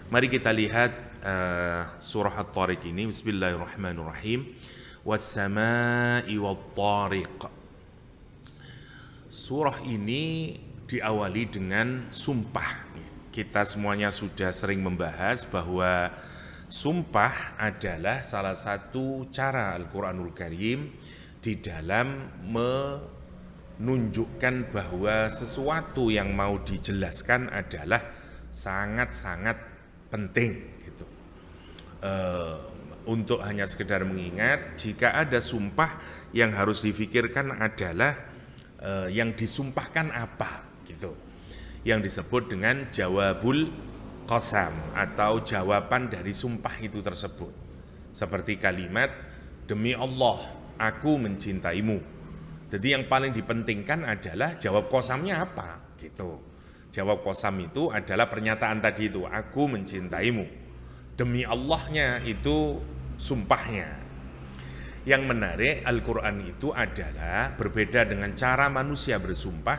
Mari kita lihat surah At-Tariq ini. Bismillahirrahmanirrahim. Was-samaa'i wat-tariq. Surah ini diawali dengan sumpah. Kita semuanya sudah sering membahas bahwa sumpah adalah salah satu cara Al-Quranul Karim di dalam menunjukkan bahwa sesuatu yang mau dijelaskan adalah sangat-sangat penting gitu. Untuk hanya sekedar mengingat, jika ada sumpah yang harus difikirkan adalah yang disumpahkan apa gitu, yang disebut dengan jawabul qasam atau jawaban dari sumpah itu tersebut, seperti kalimat demi Allah aku mencintaimu. Jadi yang paling dipentingkan adalah jawab qasamnya apa gitu. Jawab qasam itu adalah pernyataan tadi itu, aku mencintaimu. Demi Allahnya itu sumpahnya. Yang menarik Al-Quran itu adalah berbeda dengan cara manusia bersumpah.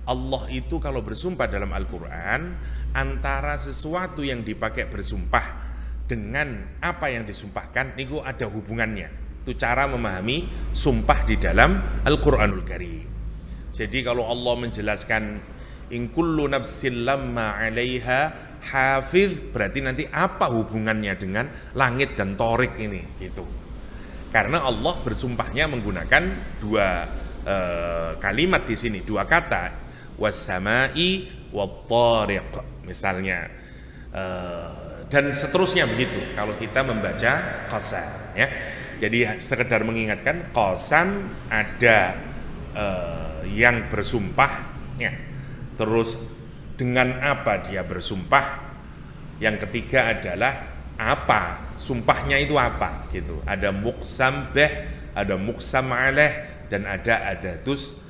Allah itu kalau bersumpah dalam Al-Quran, antara sesuatu yang dipakai bersumpah dengan apa yang disumpahkan itu ada hubungannya. Itu cara memahami sumpah di dalam Al-Quranul Karim. Jadi kalau Allah menjelaskan in kullu nafsin lamma 'alaiha hafiz, berarti nanti apa hubungannya dengan langit dan Tariq ini gitu. Karena Allah bersumpahnya menggunakan dua kalimat di sini, dua kata, was-samaa'i wat-tariq misalnya, dan seterusnya begitu kalau kita membaca qasam ya. Jadi sekedar mengingatkan, qasam ada yang bersumpah ya. Terus dengan apa dia bersumpah? Yang ketiga adalah apa? Sumpahnya itu apa? Gitu. Ada muqsam bih, ada muqsam alaih, dan ada adatus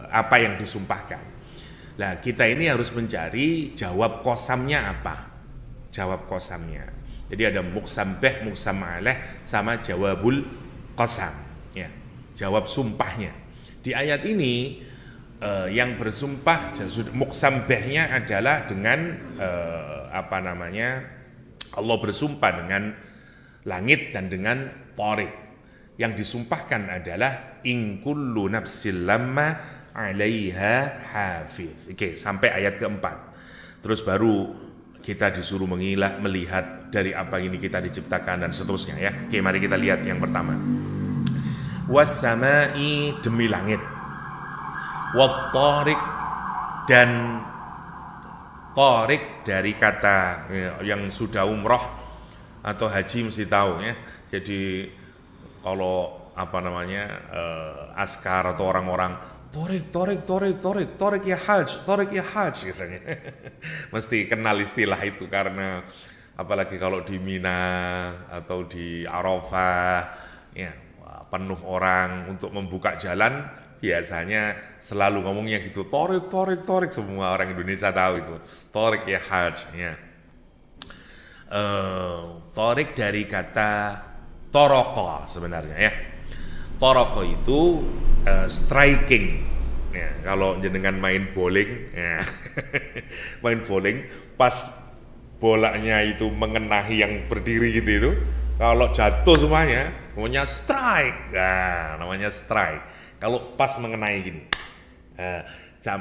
apa yang disumpahkan. Nah, kita ini harus mencari jawab qasamnya apa? Jawab qasamnya. Jadi ada muqsam bih, muqsam alaih, sama jawabul qasam ya. Jawab sumpahnya. Di ayat ini yang bersumpah muqsam bihnya adalah dengan Allah bersumpah dengan langit dan dengan Tariq. Yang disumpahkan adalah in kullu nafsin lamma 'alaiha hafiz. Oke, sampai ayat keempat. Terus baru kita disuruh melihat dari apa ini kita diciptakan dan seterusnya ya. Oke, mari kita lihat yang pertama. Was-samaa'i, demi langit, wat-tariq, dan tariq dari kata yang sudah umroh atau haji mesti tahu ya. Jadi kalau askar atau orang-orang tariq ya haj biasanya mesti kenal istilah itu, karena apalagi kalau di Mina atau di Arafah ya, penuh orang untuk membuka jalan, biasanya selalu ngomongnya gitu, Tariq, semua orang Indonesia tahu itu, Tariq ya haj ya. Tariq dari kata toroqa sebenarnya ya. Toroqa itu striking ya. Kalau jenengan main bowling ya. Main bowling pas bolanya itu mengenai yang berdiri gitu itu, kalau jatuh semuanya namanya strike. Nah, namanya strike. Kalau pas mengenai gini.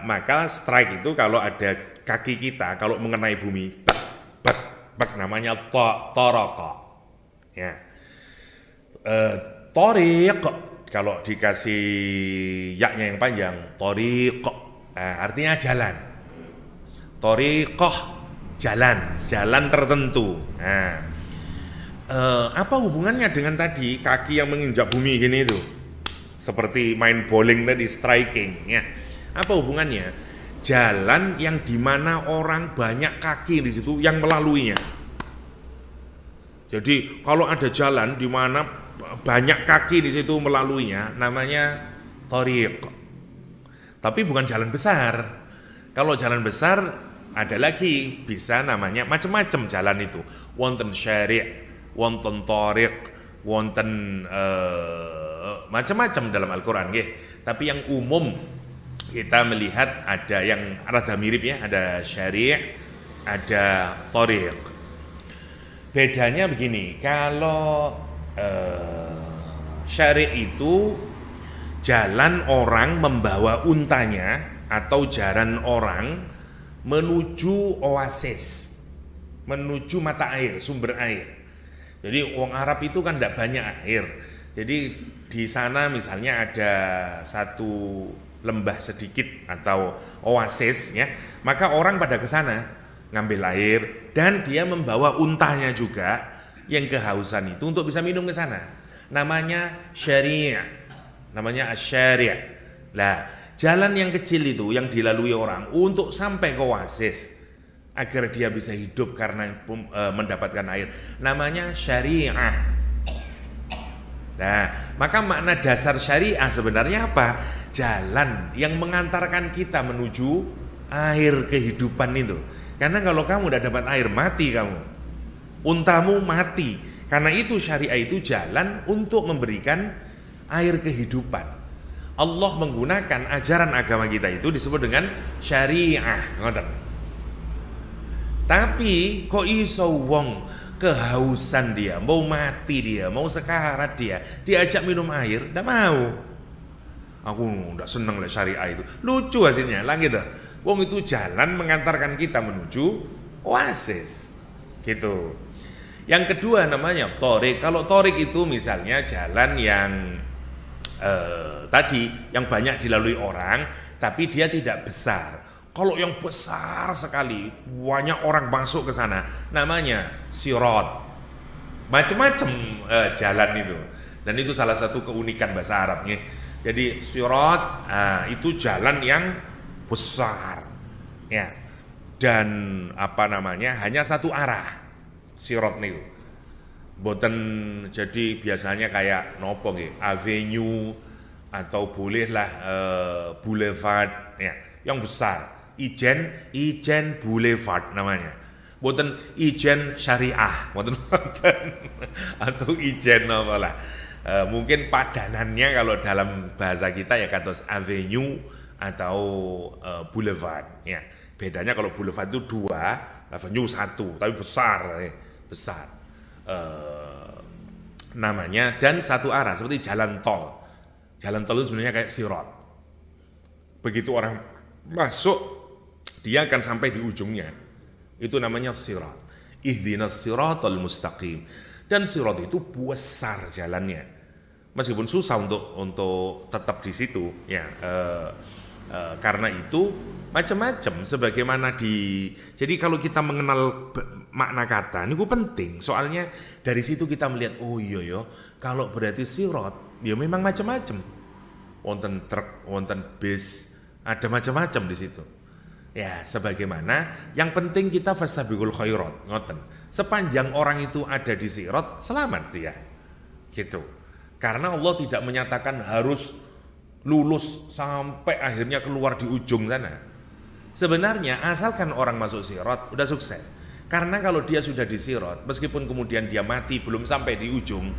Maka strike itu kalau ada kaki kita kalau mengenai bumi, namanya toroqa. Ya. Tariq kalau dikasih yaknya yang panjang, tariq. Artinya jalan. Tariqah, jalan tertentu. Nah, apa hubungannya dengan tadi kaki yang menginjak bumi gini itu? Seperti main bowling tadi, striking ya. Apa hubungannya? Jalan yang dimana orang banyak kaki di situ yang melaluinya. Jadi kalau ada jalan di mana banyak kaki di situ melaluinya, namanya tariq. Tapi bukan jalan besar. Kalau jalan besar ada lagi, bisa namanya macam-macam jalan itu. Wonten syari', wonten tariq, wonten macam-macam dalam Al-Quran. Tapi yang umum kita melihat ada yang rada mirip ya, ada syari', ada thariq. Bedanya begini, kalau syari' itu jalan orang membawa untanya atau jalan orang menuju oasis, menuju mata air, sumber air. Jadi orang Arab itu kan tidak banyak air. Jadi di sana misalnya ada satu lembah sedikit atau oasis ya, maka orang pada ke sana ngambil air dan dia membawa untanya juga yang kehausan itu untuk bisa minum ke sana. Namanya syari', namanya asyari'. Lah, jalan yang kecil itu yang dilalui orang untuk sampai ke oasis agar dia bisa hidup karena mendapatkan air, namanya syariah. Nah, maka makna dasar syariah sebenarnya apa? Jalan yang mengantarkan kita menuju air kehidupan itu. Karena kalau kamu tidak dapat air, mati kamu, untamu mati. Karena itu syariah itu jalan untuk memberikan air kehidupan. Allah menggunakan ajaran agama kita itu disebut dengan syariah. Ngoten. Tapi kok iso wong kehausan dia, mau mati dia, mau sekarat dia, diajak minum air, ndak mau. Aku ndak seneng lah syariah itu. Lucu hasilnya, lah gitu. Wong itu jalan mengantarkan kita menuju oasis. Gitu. Yang kedua namanya thariq. Kalau thariq itu misalnya jalan yang tadi yang banyak dilalui orang, tapi dia tidak besar. Kalau yang besar sekali, banyak orang masuk ke sana, namanya sirat. Macam-macam jalan itu. Dan itu salah satu keunikan bahasa Arabnya. Jadi sirat itu jalan yang besar. Ya. Dan hanya satu arah sirat itu. Boten jadi biasanya kayak nopo nggih, avenue atau bolehlah boulevard ya, yang besar. Ijen Boulevard namanya. Boten Ijen Syariah, boten atau Ijen apalah. Mungkin padanannya kalau dalam bahasa kita ya kados avenue atau boulevard ya. Bedanya kalau boulevard itu dua, avenue satu, tapi besar. Namanya dan satu arah seperti jalan tol. Jalan tol itu sebenarnya kayak sirat. Begitu orang masuk, dia akan sampai di ujungnya. Itu namanya sirat. Ihdinas siratal mustaqim. Dan sirat itu besar jalannya. Meskipun susah untuk tetap di situ, ya. Karena itu macam-macam sebagaimana jadi kalau kita mengenal makna kata ini penting, soalnya dari situ kita melihat oh iya ya, kalau berarti sirat ya memang macam-macam, wonten truk, wonten bis, ada macam-macam di situ ya. Sebagaimana yang penting kita fastabiqul khairat, ngoten, sepanjang orang itu ada di sirat selamat dia gitu. Karena Allah tidak menyatakan harus lulus sampai akhirnya keluar di ujung sana. Sebenarnya asalkan orang masuk sirat udah sukses. Karena kalau dia sudah di sirat, meskipun kemudian dia mati belum sampai di ujung,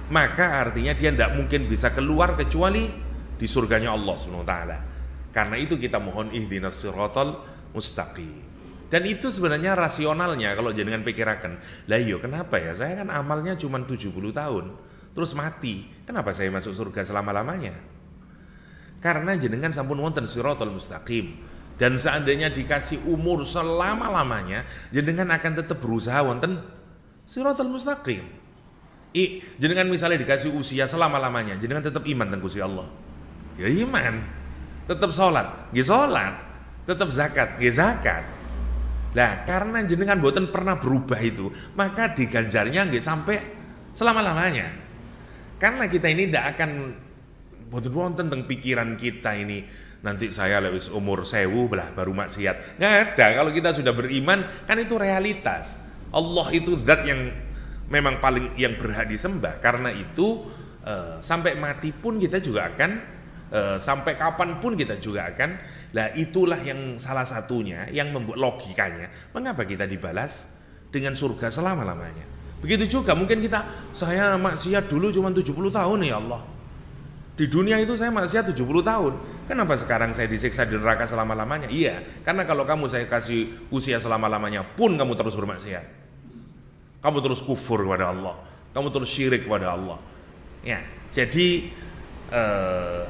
maka artinya dia tidak mungkin bisa keluar kecuali di surganya Allah SWT. Karena itu kita mohon ihdinas siratal mustaqim. Dan itu sebenarnya rasionalnya kalau jenengan pikirakan, lah iya kenapa ya saya kan amalnya cuma 70 tahun terus mati, kenapa saya masuk surga selama-lamanya? Karena jenengan sampun wonten siratal mustaqim. Dan seandainya dikasih umur selama-lamanya, jenengan akan tetap berusaha wonten siratal mustaqim. Jenengan misalnya dikasih usia selama-lamanya, jenengan tetap iman tentang Gusti Allah. Ya iman. Tetap sholat, nggih sholat. Tetap zakat, nggih zakat. Lah, karena jenengan boten pernah berubah itu, maka diganjarnya nggih sampai selama-lamanya. Karena kita ini tidak akan boten wonten tentang pikiran kita ini nanti saya lewis umur 1000 belah baru maksiat. Nggak ada. Kalau kita sudah beriman kan itu realitas. Allah itu zat yang memang paling yang berhak disembah. Karena itu sampai mati pun kita juga akan sampai kapan pun kita juga akan. Lah itulah yang salah satunya yang membuat logikanya mengapa kita dibalas dengan surga selama-lamanya. Begitu juga mungkin kita saya maksiat dulu cuma 70 tahun ya Allah. Di dunia itu saya maksiat 70 tahun. Kenapa sekarang saya disiksa di neraka selama-lamanya? Iya, karena kalau kamu saya kasih usia selama-lamanya pun kamu terus bermaksiat. Kamu terus kufur kepada Allah. Kamu terus syirik kepada Allah. Ya, jadi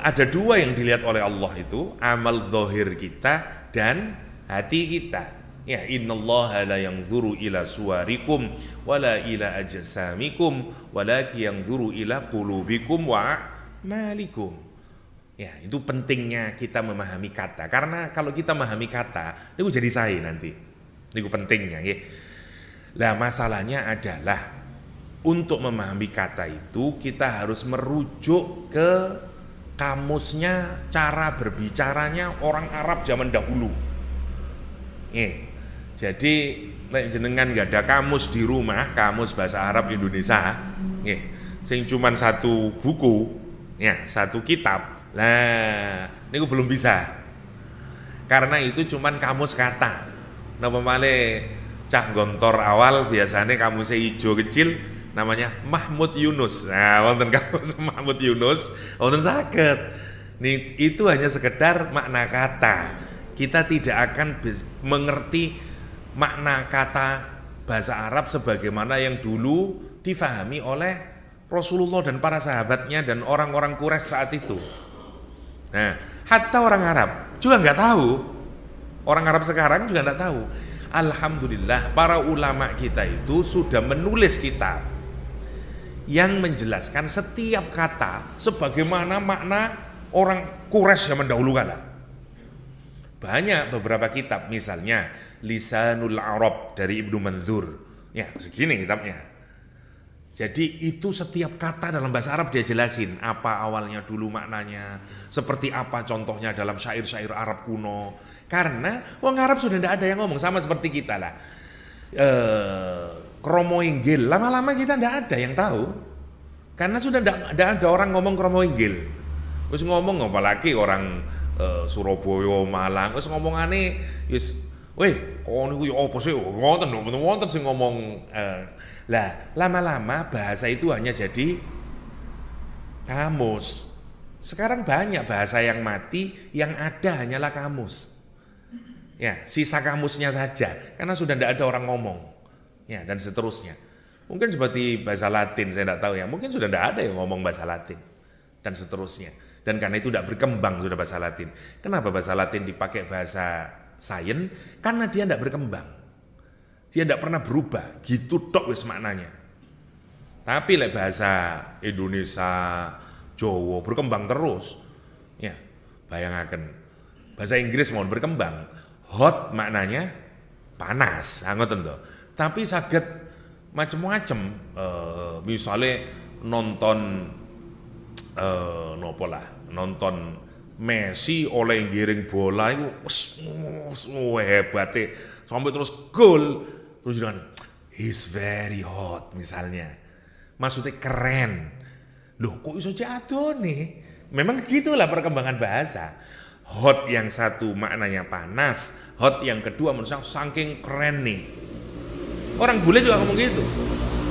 ada dua yang dilihat oleh Allah itu, amal zahir kita dan hati kita. Ya, innallaha la yanzuru ila suwarikum wala ila ajsamikum walakin yanzuru ila qulubikum wa malikum. Ya, itu pentingnya kita memahami kata. Karena kalau kita memahami kata, itu jadi saya nanti. Itu pentingnya, ya. Lah masalahnya adalah untuk memahami kata itu kita harus merujuk ke kamusnya, cara berbicaranya orang Arab zaman dahulu. Jadi jenengan gak ada kamus di rumah, kamus bahasa Arab Indonesia, sing cuman satu buku, ya satu kitab, lah ini belum bisa. Karena itu cuman kamus kata. Napa malih cah gontor awal biasanya kamusnya hijau kecil, namanya Mahmud Yunus. Nah, wonten kamus Mahmud Yunus, wonten saged. Nih, itu hanya sekedar makna kata. Kita tidak akan mengerti makna kata bahasa Arab sebagaimana yang dulu difahami oleh Rasulullah dan para sahabatnya dan orang-orang Quraisy saat itu. Nah, hatta orang Arab juga nggak tahu. Orang Arab sekarang juga nggak tahu. Alhamdulillah, para ulama kita itu sudah menulis kitab yang menjelaskan setiap kata sebagaimana makna orang Quraisy yang mendahulu kala. Banyak beberapa kitab, misalnya Lisanul Arab dari Ibnu Mandzur. Ya, segini kitabnya. Jadi itu setiap kata dalam bahasa Arab dia jelasin apa awalnya dulu maknanya, seperti apa contohnya dalam syair-syair Arab kuno. Karena orang Arab sudah tidak ada yang ngomong, sama seperti kita lah. Kromo inggil, lama-lama kita tidak ada yang tahu. Karena sudah tidak ada orang ngomong kromo inggil. Terus ngomong apalagi orang Surabaya, Malang, terus ngomongane wis weh, kok niku yo apa sih? Wonten sing ngomong lah, lama-lama bahasa itu hanya jadi kamus. Sekarang banyak bahasa yang mati, yang ada hanyalah kamus. Ya, sisa kamusnya saja, karena sudah tidak ada orang ngomong. Ya, dan seterusnya. Mungkin seperti bahasa Latin, saya tidak tahu ya. Mungkin sudah tidak ada yang ngomong bahasa Latin dan seterusnya. Dan karena itu tidak berkembang sudah bahasa Latin. Kenapa bahasa Latin dipakai bahasa sains? Karena dia tidak berkembang. Dia tidak pernah berubah. Gitu tok wis maknanya. Tapi lek bahasa Indonesia, Jawa berkembang terus. Ya, bayangaken. Bahasa Inggris mau berkembang. Hot maknanya panas, ngoten to. Tapi saged macam-macam. Misalnya nonton nonton Messi oleh giring bola itu hebate sampai terus gol, terus jangan he's very hot misalnya, maksudnya keren. Loh kok iso jatuh nih? Memang gitulah perkembangan bahasa. Hot yang satu maknanya panas, hot yang kedua menurut saya saking keren nih. Orang bule juga ngomong gitu,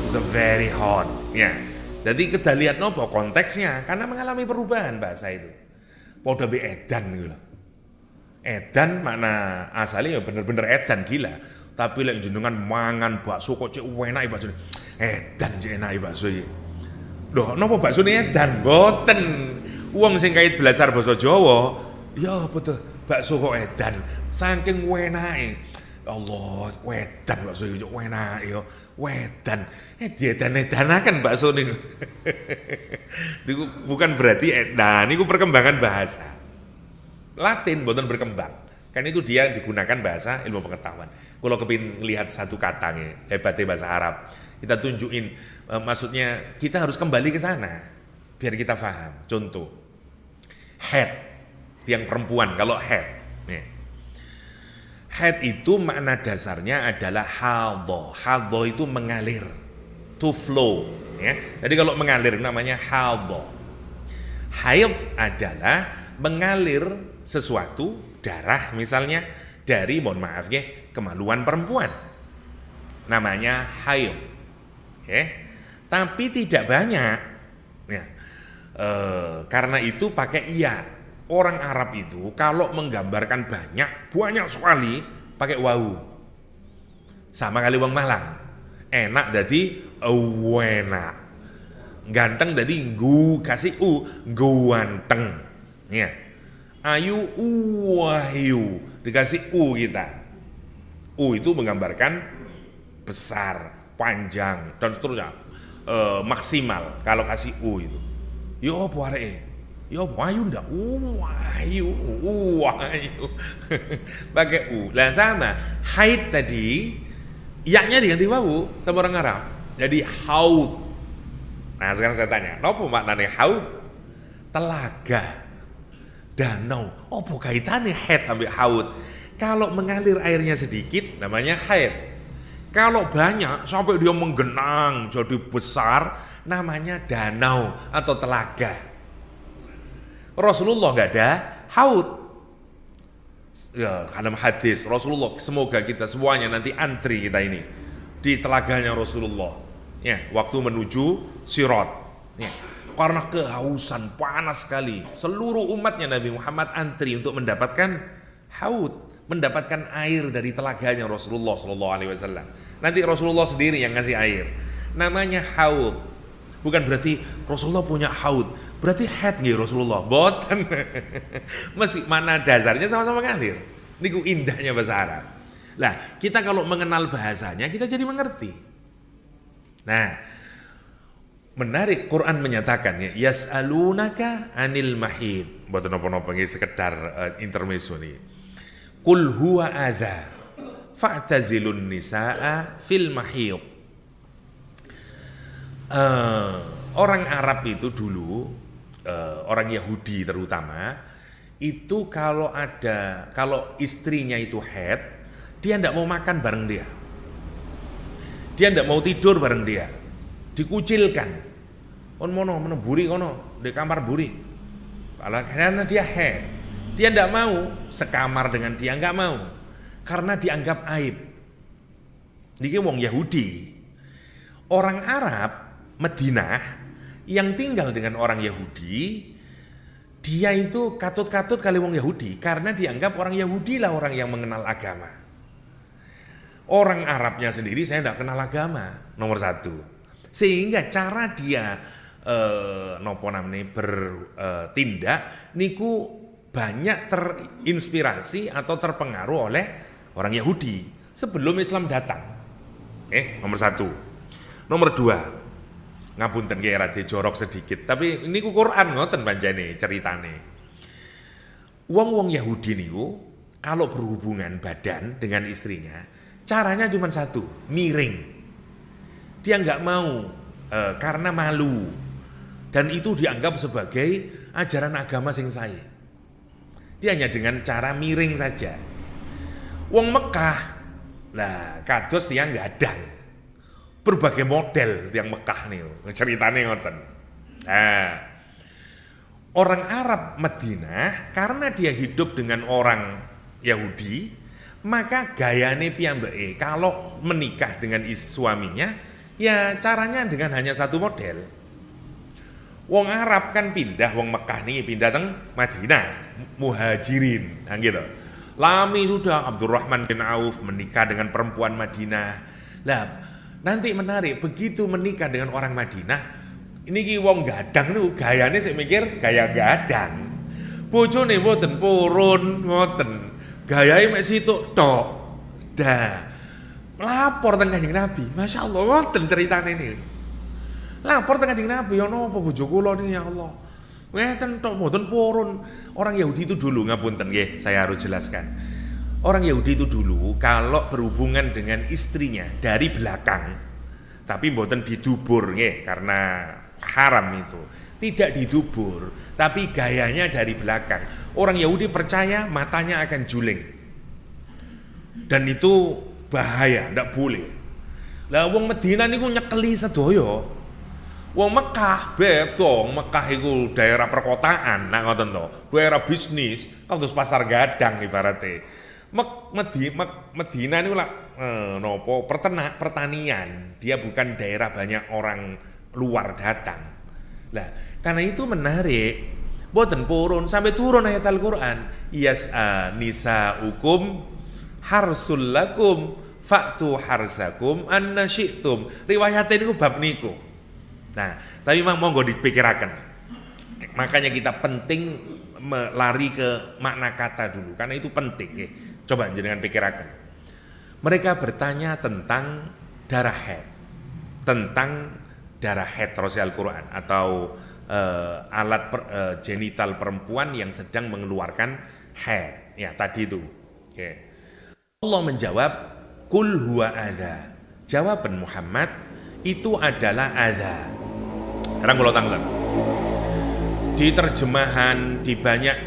it's very hot, ya. Jadi kita lihat nopo konteksnya, karena mengalami perubahan bahasa itu. Podo be edan gitu. Edan makna asalnya ya bener-bener edan gila. Tapi lek jenengan mangan bakso kok cek enak bakso. Edan cek enak bakso iki. Loh, nopo bakso ini edan? Boten. Wong sing kait belajar basa Jawa, ya betul. Bakso kok edan. Saking enake. Allah, edan bakso iki enak ya. Wedan, diedan-edanaken bakso niku. Niku bukan berarti edan, niku perkembangan bahasa. Latin mboten berkembang. Kan itu dia digunakan bahasa ilmu pengetahuan. Kalau kepin lihat satu kata hebatnya bahasa Arab, kita tunjukin maksudnya kita harus kembali ke sana biar kita paham. Contoh, head yang perempuan kalau head. Head itu makna dasarnya adalah hadho. Hadho itu mengalir, to flow. Ya. Jadi kalau mengalir namanya hadho. Haid adalah mengalir sesuatu, darah misalnya, dari mohon maaf ya, kemaluan perempuan. Namanya haid. Ya. Tapi tidak banyak. Ya. Karena itu pakai iya. Orang Arab itu kalau menggambarkan banyak sekali pakai wau. Sama kali wong Malang. Enak jadi enak. Ganteng jadi nggu kasih ganteng. Ya. Ayu wahyu dikasih kita. Itu menggambarkan besar, panjang dan seterusnya. Maksimal kalau kasih itu. Yo apa areke? Yo wahyu ndak? Wahyu. Pakai Lah sama haid tadi yaknya diganti wawu sama orang Arab. Jadi haud. Nah, sekarang saya tanya, apa maknanya haud? Telaga. Danau. Apa kaitannya haid sampai haud? Kalau mengalir airnya sedikit namanya haid. Kalau banyak sampai dia menggenang jadi besar namanya danau atau telaga. Rasulullah nggak ada haud. Ya, dalam hadis Rasulullah, semoga kita semuanya nanti antri kita ini di telaganya Rasulullah. Ya, waktu menuju Sirat. Ya, karena kehausan panas sekali, seluruh umatnya Nabi Muhammad antri untuk mendapatkan haud, mendapatkan air dari telaganya Rasulullah SAW. Nanti Rasulullah sendiri yang ngasih air. Namanya haud. Bukan berarti Rasulullah punya haud, berarti haid nggih Rasulullah. Boten. Masih mana dasarnya sama-sama ngalir. Niku indahnya bahasa Arab. Lah, kita kalau mengenal bahasanya kita jadi mengerti. Nah, menarik Quran menyatakan ya, yas'alunaka 'anil mahid. Mboten napa-napa nggih sekedar intermezzo niki. Qul huwa adza fa'tazilun nisaa fil mahid. Orang Arab itu dulu, orang Yahudi terutama, itu kalau istrinya itu haid, dia tidak mau makan bareng dia, tidak mau tidur bareng dia, dikucilkan, mono buri kono di kamar buri, karena dia haid, dia tidak mau sekamar dengan dia, nggak mau, karena dianggap aib. Niki wong Yahudi. Orang Arab Madinah yang tinggal dengan orang Yahudi, dia itu katut-katut kali wong Yahudi karena dianggap orang Yahudi lah orang yang mengenal agama. Orang Arabnya sendiri saya tidak kenal agama, nomor satu. Sehingga cara dia bertindak niku banyak terinspirasi atau terpengaruh oleh orang Yahudi sebelum Islam datang. Nomor satu. Nomor dua, ngapunten nggih rada jorok sedikit, tapi ini ku Quran ngoten panjane ceritane. Wong-wong Yahudi niku kalau berhubungan badan dengan istrinya, caranya cuma satu, miring. Dia nggak mau karena malu, dan itu dianggap sebagai ajaran agama sing sae. Dia hanya dengan cara miring saja. Wong Mekah, lah kados dia gadang. Berbagai model yang Mekah nih, ceritanya ngoten. Nah, orang Arab Madinah karena dia hidup dengan orang Yahudi, maka gayane piyambake kalau menikah dengan suaminya, ya caranya dengan hanya satu model. Wong Arab kan pindah, wong Mekah nih pindah teng Madinah, muhajirin, nah gitu. Lami sudah Abdurrahman bin Auf menikah dengan perempuan Madinah. Lah, nanti menarik, begitu menikah dengan orang Madinah, ini ki wong gadang niku gayane saya mikir gaya gadang. Bojone mboten purun, mboten. Gayae mek situk tok. Dah. Lapor teng Kanjeng Nabi. Masyaallah mboten ceritane niki. Lapor teng Kanjeng Nabi, ono apa bojo kula niki ya Allah. Ngeten tok mboten purun. Orang Yahudi itu dulu ngapunten nggih, saya harus jelaskan. Orang Yahudi itu dulu kalau berhubungan dengan istrinya dari belakang, tapi mboten didubur nggih karena haram itu. Tidak didubur, tapi gayanya dari belakang. Orang Yahudi percaya matanya akan juling. Dan itu bahaya, ndak boleh. Lah wong Madinah niku nyekeli sedaya. Wong Mekah beb dong, Mekah itu daerah perkotaan, nak ngoten to. Daerah bisnis, kados pasar gadang ibaratnya. Madinah niku lah pertanian. Dia bukan daerah banyak orang luar datang. Lah, karena itu menarik. Boten purun sampai turun ayat Al-Qur'an. Yas'a nisa'ukum harsul lakum fa'tu harsakum anna syi'tum. Riwayatnya niku bab niku. Nah, tapi monggo dipikiraken. Makanya kita penting lari ke makna kata dulu karena itu penting. Coba jenengan pikiraken. Mereka bertanya tentang darah haid. Tentang darah haid terus Al-Qur'an atau alat genital perempuan yang sedang mengeluarkan haid. Ya, tadi itu. Oke. Allah menjawab, "Qul huwa adza." Jawaban Muhammad itu adalah adza. Sekarang kalau tanggal. Di terjemahan di banyak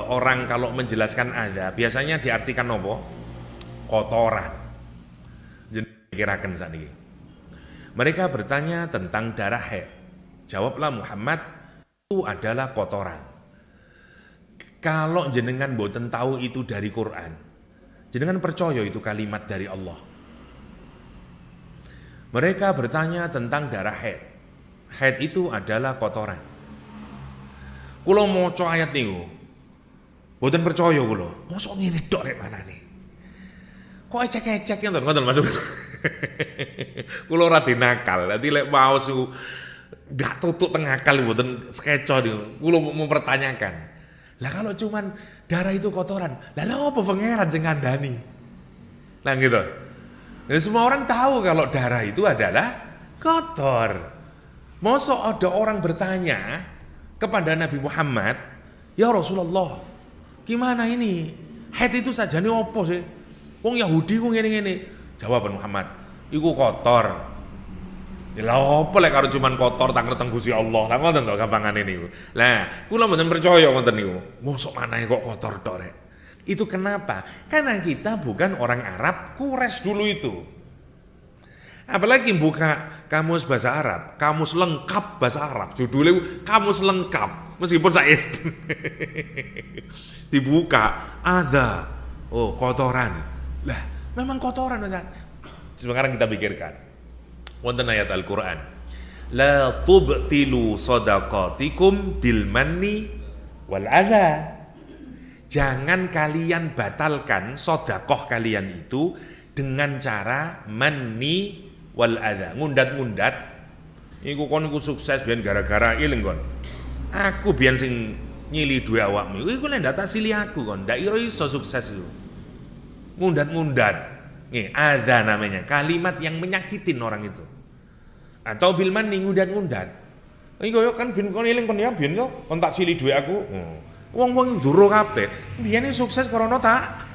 orang kalau menjelaskan adza biasanya diartikan apa? Kotoran. Jadi kirakan saat ini. Mereka bertanya tentang darah haid. Jawablah Muhammad, itu adalah kotoran. Kalau jenengan boten tahu itu dari Quran, jenengan percaya itu kalimat dari Allah. Mereka bertanya tentang darah haid. Haid itu adalah kotoran. Kulo maca ayat niku, boten percaya kulo. Mosok ngene tok rek manane. Kok ecek-ecek ngoten maksud. Kulo ora dinakal. Dadi lek maos niku gak tutuk tengah kali boten skeco niku. Kulo mempertanyakan. Lah kalau cuman darah itu kotoran, lah apa pangeran sing ngandani? Lah gitu. Jadi semua orang tahu kalau darah itu adalah kotor. Mosok ada orang bertanya kepada Nabi Muhammad, "Ya Rasulullah, gimana ini? Haid itu sajane opo sih? Wong Yahudi ku ngene-ngene." Jawaban Muhammad, "Iku kotor." Lah opo lek karo cuman kotor tak ngerteng Gusti Allah. Lah ngoten to gampangane niku. Lah, kula mboten percaya ngoten niku. Mosok manahe kok kotor tok rek. Itu kenapa? Karena kita bukan orang Arab, kures dulu itu. Apalagi buka kamus bahasa Arab, kamus lengkap bahasa Arab, judulnya kamus lengkap, meskipun saya dibuka, ada, oh kotoran, lah memang kotoran. Sekarang kita pikirkan, wonten ayat Al-Quran, la tubtilu sadaqatikum bil manni wal adha. Jangan kalian batalkan sodakoh kalian itu dengan cara manni wal adha, ngundat-ngundat. Iku kon iku sukses biyen gara-gara iling kon. Aku biyen sing nyili duwe awakmu. Iku lek ndak tak sili aku kon, ndak iso sukses iku. Ngundat-ngundat. Nggih, adha namanya, kalimat yang menyakitin orang itu. Atau bil manni ngundat-ngundat. Iku yo kan ben kon iling kon ya biyen yo kon tak sili duwe aku. Wong-wong nduro kabeh. Biyen sukses karena tak.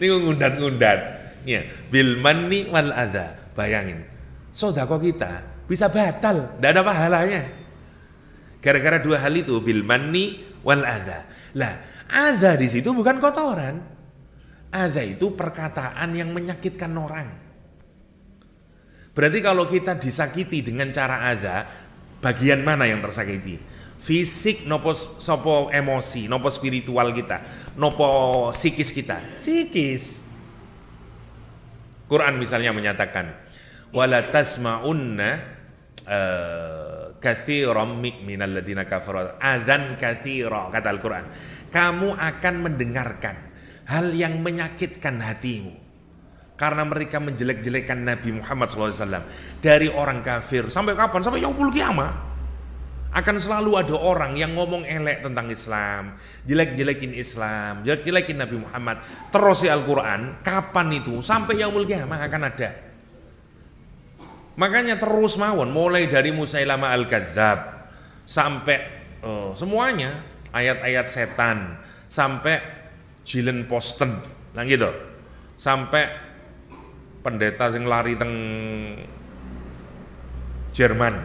Niku ngundat-ngundat. Ya, bil manni wal adha. Bayangin, sedekah kita bisa batal, tidak ada pahalanya. Gara-gara dua hal itu, bil manni wal adha. Lah, adha di situ bukan kotoran. Adha itu perkataan yang menyakitkan orang. Berarti kalau kita disakiti dengan cara adha, bagian mana yang tersakiti? Fisik nopo sopo emosi, nopo spiritual kita, nopo psikis kita? Psikis. Quran misalnya menyatakan wala tasma'unna katsiran minal ladzina kafaru adzan katsira, kata Al-Qur'an. Kamu akan mendengarkan hal yang menyakitkan hatimu karena mereka menjelek-jelekan Nabi Muhammad SAW dari orang kafir. Sampai kapan? Sampai yaumul kiamah. Akan selalu ada orang yang ngomong elek tentang Islam, jelek-jelekin Islam, jelek-jelekin Nabi Muhammad. Terus di Al-Quran, kapan itu? Sampai yaumul kiamah akan ada. Makanya terus mawon, mulai dari Musailamah Al-Kadzab sampai semuanya, ayat-ayat setan, sampai Jilen Posten, nah gitu, sampai pendeta sing lari teng Jerman.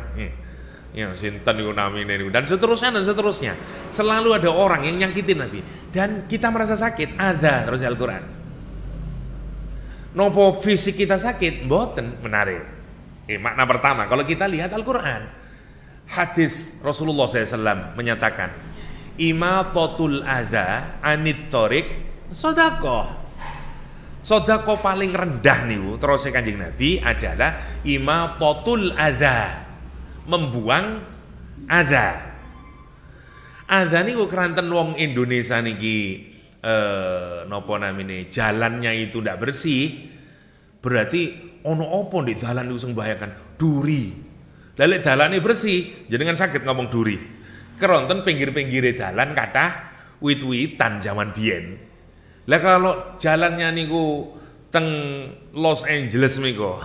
Ya, sinten niku namine niku dan seterusnya. Selalu ada orang yang nyakitin Nabi dan kita merasa sakit, ada terus Al-Qur'an. Nopo fisik kita sakit, mboten, menarik. Makna pertama, kalau kita lihat Al-Qur'an. Hadis Rasulullah SAW menyatakan, imatatul adza anit thoriq sedekah. Sedekah paling rendah niku terus Kanjeng Nabi adalah imatatul adza. membuang adza. Adza niku keranten wong Indonesia niki napa namine jalannya itu ndak bersih, berarti ono apa di dalan niku sing mbahayakan? Duri. Lah lek dalane bersih, jenengan sakit ngomong duri. Keronten pinggir-pinggire dalan kathah wit-witan zaman biyen. Lah kalau jalannya niku teng Los Angeles niku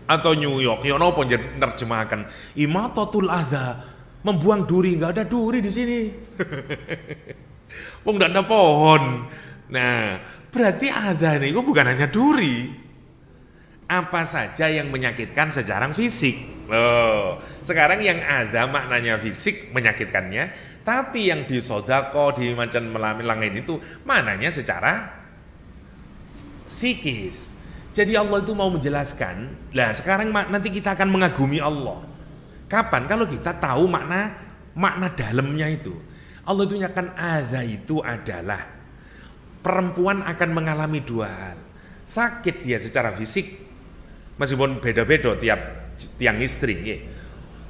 atau New York, ya napa nerjemahkan imatatul adza, membuang duri, enggak ada duri di sini. Wong ndak ada pohon. Nah, berarti adza niku bukan hanya duri. Apa saja yang menyakitkan secara fisik. Loh, sekarang yang ada maknanya fisik menyakitkannya, tapi yang di sodako, di macam lain itu maknanya secara psikis. Jadi Allah itu mau menjelaskan. Lah sekarang nanti kita akan mengagumi Allah. Kapan? Kalau kita tahu makna dalamnya itu. Allah itu nyatakan adza itu adalah perempuan akan mengalami dua hal. Sakit dia secara fisik, meskipun beda-beda tiang istri nggih.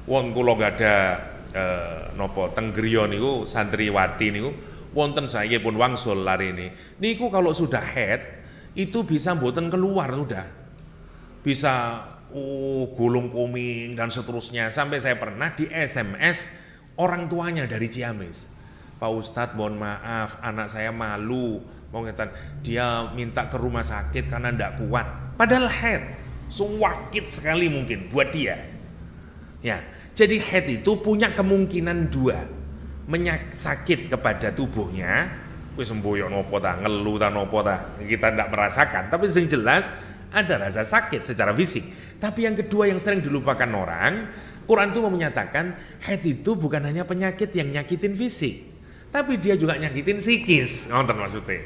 Wong kula gada napa teng griya niku santriwati niku wonten saiki pun wangsul larene. Niku kalau sudah head itu bisa mboten keluar sudah. Bisa gulung koming dan seterusnya, sampai saya pernah di SMS orang tuanya dari Ciamis. Pak Ustadz mohon maaf, anak saya malu mau ngetan, dia minta ke rumah sakit karena ndak kuat. Padahal head sakit sekali mungkin buat dia. Ya, jadi head itu punya kemungkinan dua, sakit kepada tubuhnya, wis semboyo nopo ta, ngelu ta nopo ta, kita ndak merasakan, tapi yang jelas ada rasa sakit secara fisik. Tapi yang kedua yang sering dilupakan orang, Quran itu menyatakan head itu bukan hanya penyakit yang nyakitin fisik, tapi dia juga nyakitin psikis, ngonten maksudnya.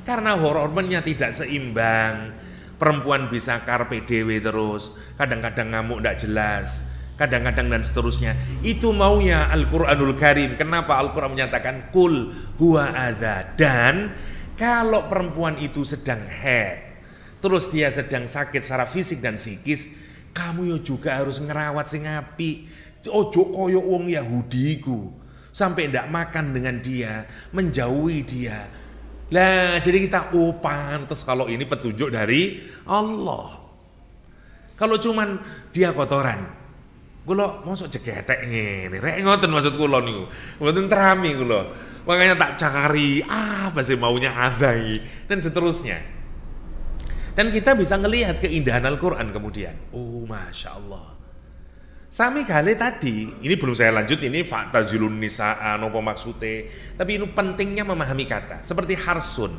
Karena hormonnya tidak seimbang, perempuan bisa karpe dewe terus, kadang-kadang ngamuk tidak jelas, kadang-kadang dan seterusnya. Itu maunya Al-Quranul Karim. Kenapa Al-Quran menyatakan kul huwa adza? Dan kalau perempuan itu sedang head, terus dia sedang sakit secara fisik dan psikis, kamu yo juga harus ngerawat sing apik. Ojo koyo wong Yahudi ku, sampai ndak makan dengan dia, menjauhi dia. Lah jadi kita pantes kalau ini petunjuk dari Allah. Kalau cuman dia kotoran, kula mosok jegetek ngene, rek ngoten maksud kula niku. Mboten terami kula. Makanya tak cakari apa sih maunya adai dan seterusnya. Dan kita bisa ngelihat keindahan Al-Quran kemudian. Oh Masya Allah. Sami kali tadi, ini belum saya lanjut, ini faktazilun nisa'a, nopo maksudnya. Tapi ini pentingnya memahami kata. Seperti harsun.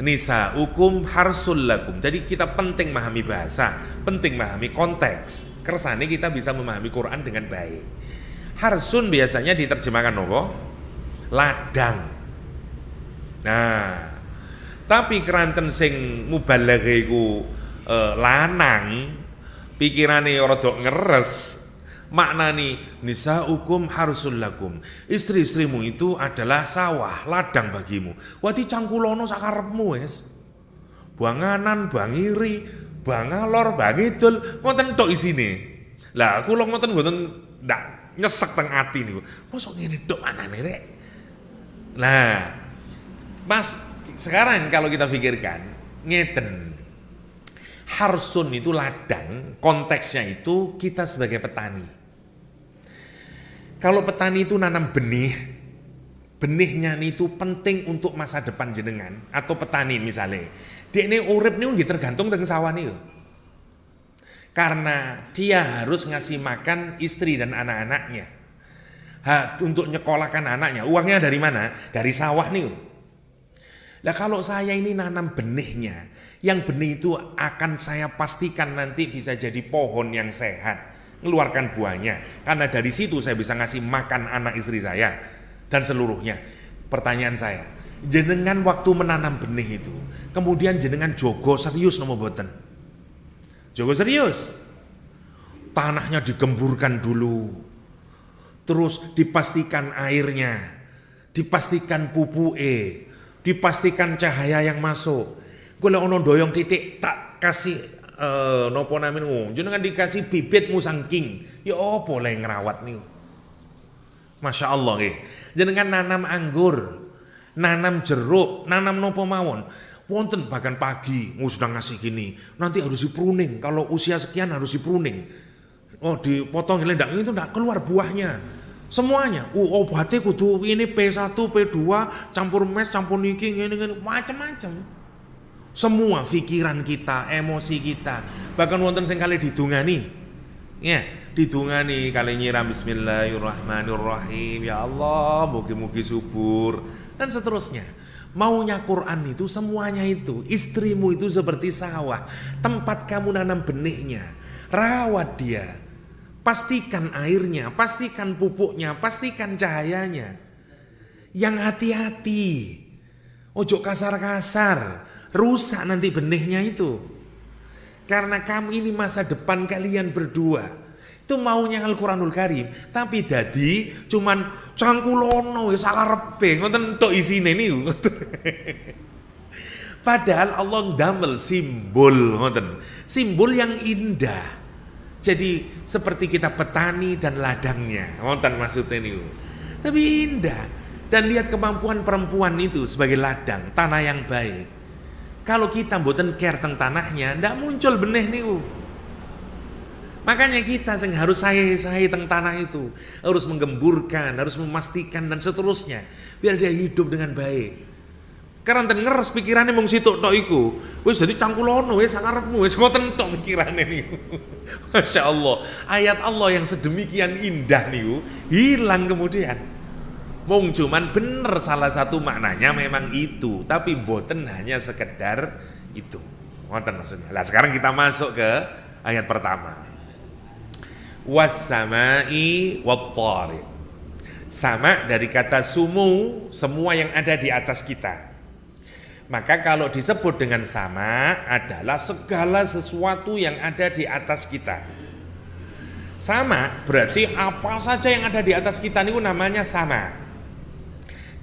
Nisa'ukum harsul lakum. Jadi kita penting memahami bahasa, penting memahami konteks. Kersane kita bisa memahami Quran dengan baik. Harsun biasanya diterjemahkan nopo? Ladang. Nah, tapi keranten sing mubalaghe iku lanang, pikirane rada ngeres, maknani nisaukum harsul lakum. Istri-istrimu itu adalah sawah, ladang bagimu. Wati cangkulono sakarepmu wis. Banganan, bangiri, bangalor, bangidul, ngoten tok isine. Lah kula ngoten mboten ndak nyesek teng ati niku. Mosok ngene tok anane rek. Nah, Mas, sekarang kalau kita pikirkan ngeten, harsun itu ladang, konteksnya itu kita sebagai petani. Kalau petani itu nanam benih, benihnya itu penting untuk masa depan jenengan atau petani misalnya. Dia ini urip nih tergantung dengan sawah nih. Karena dia harus ngasih makan istri dan anak-anaknya. Untuk nyekolahkan anaknya, uangnya dari mana? Dari sawah nih. Nah kalau saya ini nanam benihnya, yang benih itu akan saya pastikan nanti bisa jadi pohon yang sehat, mengeluarkan buahnya. Karena dari situ saya bisa ngasih makan anak istri saya dan seluruhnya. Pertanyaan saya, jenengan waktu menanam benih itu, kemudian jenengan jogo serius nomo boten? Jogo serius. Tanahnya digemburkan dulu. Terus dipastikan airnya, dipastikan pupuke, dipastikan cahaya yang masuk. Gue ono doyong titik tak kasih nopo namin jenengan dikasih bibit musang king. Ya apa lah yang ngerawat niku. Masya Allah nggih. Jenengan nanam anggur, nanam jeruk, nanam nopo mawon. Wonten bahkan pagi sudah ngasih gini. Nanti harus di pruning. Kalau usia sekian harus di pruning. Oh dipotong lendak itu enggak keluar buahnya. Semuanya. Obatnya kudu ini P1, P2, campur mes, campur niki, ini macam-macam. Semua pikiran kita, emosi kita, bahkan wonten sing kali didungani, ya didungani kali nyiram Bismillahirrahmanirrahim, ya Allah, mugi-mugi subur dan seterusnya. Maunya Quran itu semuanya itu, istrimu itu seperti sawah, tempat kamu nanam benihnya, rawat dia, pastikan airnya, pastikan pupuknya, pastikan cahayanya. Yang hati-hati, ojo kasar-kasar. Rusak nanti benihnya itu. Karena kamu ini masa depan kalian berdua. Itu maunya Al-Quranul Karim. Tapi dadi cuman cangkulono ya sakarepe ngoten tok isine niku. Padahal Allah damel simbol ngoten. Simbol yang indah. Jadi seperti kita petani dan ladangnya. Ngoten maksudnya niku. Tapi indah. Dan lihat kemampuan perempuan itu sebagai ladang, tanah yang baik. Kalau kita mboten care tentang tanahnya, ndak muncul benih niku. Makanya kita yang harus sahe tentang tanah itu, harus menggemburkan, harus memastikan dan seterusnya, biar dia hidup dengan baik. Karena ngeres pikirannya mung situk tok iku, wis dadi cangkulono wis sakarepmu, wis ngoten tok pikirane niku. Masya Allah, ayat Allah yang sedemikian indah niku hilang kemudian. Mung cuman bener salah satu maknanya memang itu, tapi boten hanya sekedar itu. Ngoten maksudnya. Lah sekarang kita masuk ke ayat pertama. Was-samai wat-thariq. Sama dari kata sumu, semua yang ada di atas kita. Maka kalau disebut dengan sama adalah segala sesuatu yang ada di atas kita. Sama berarti apa saja yang ada di atas kita niku namanya sama.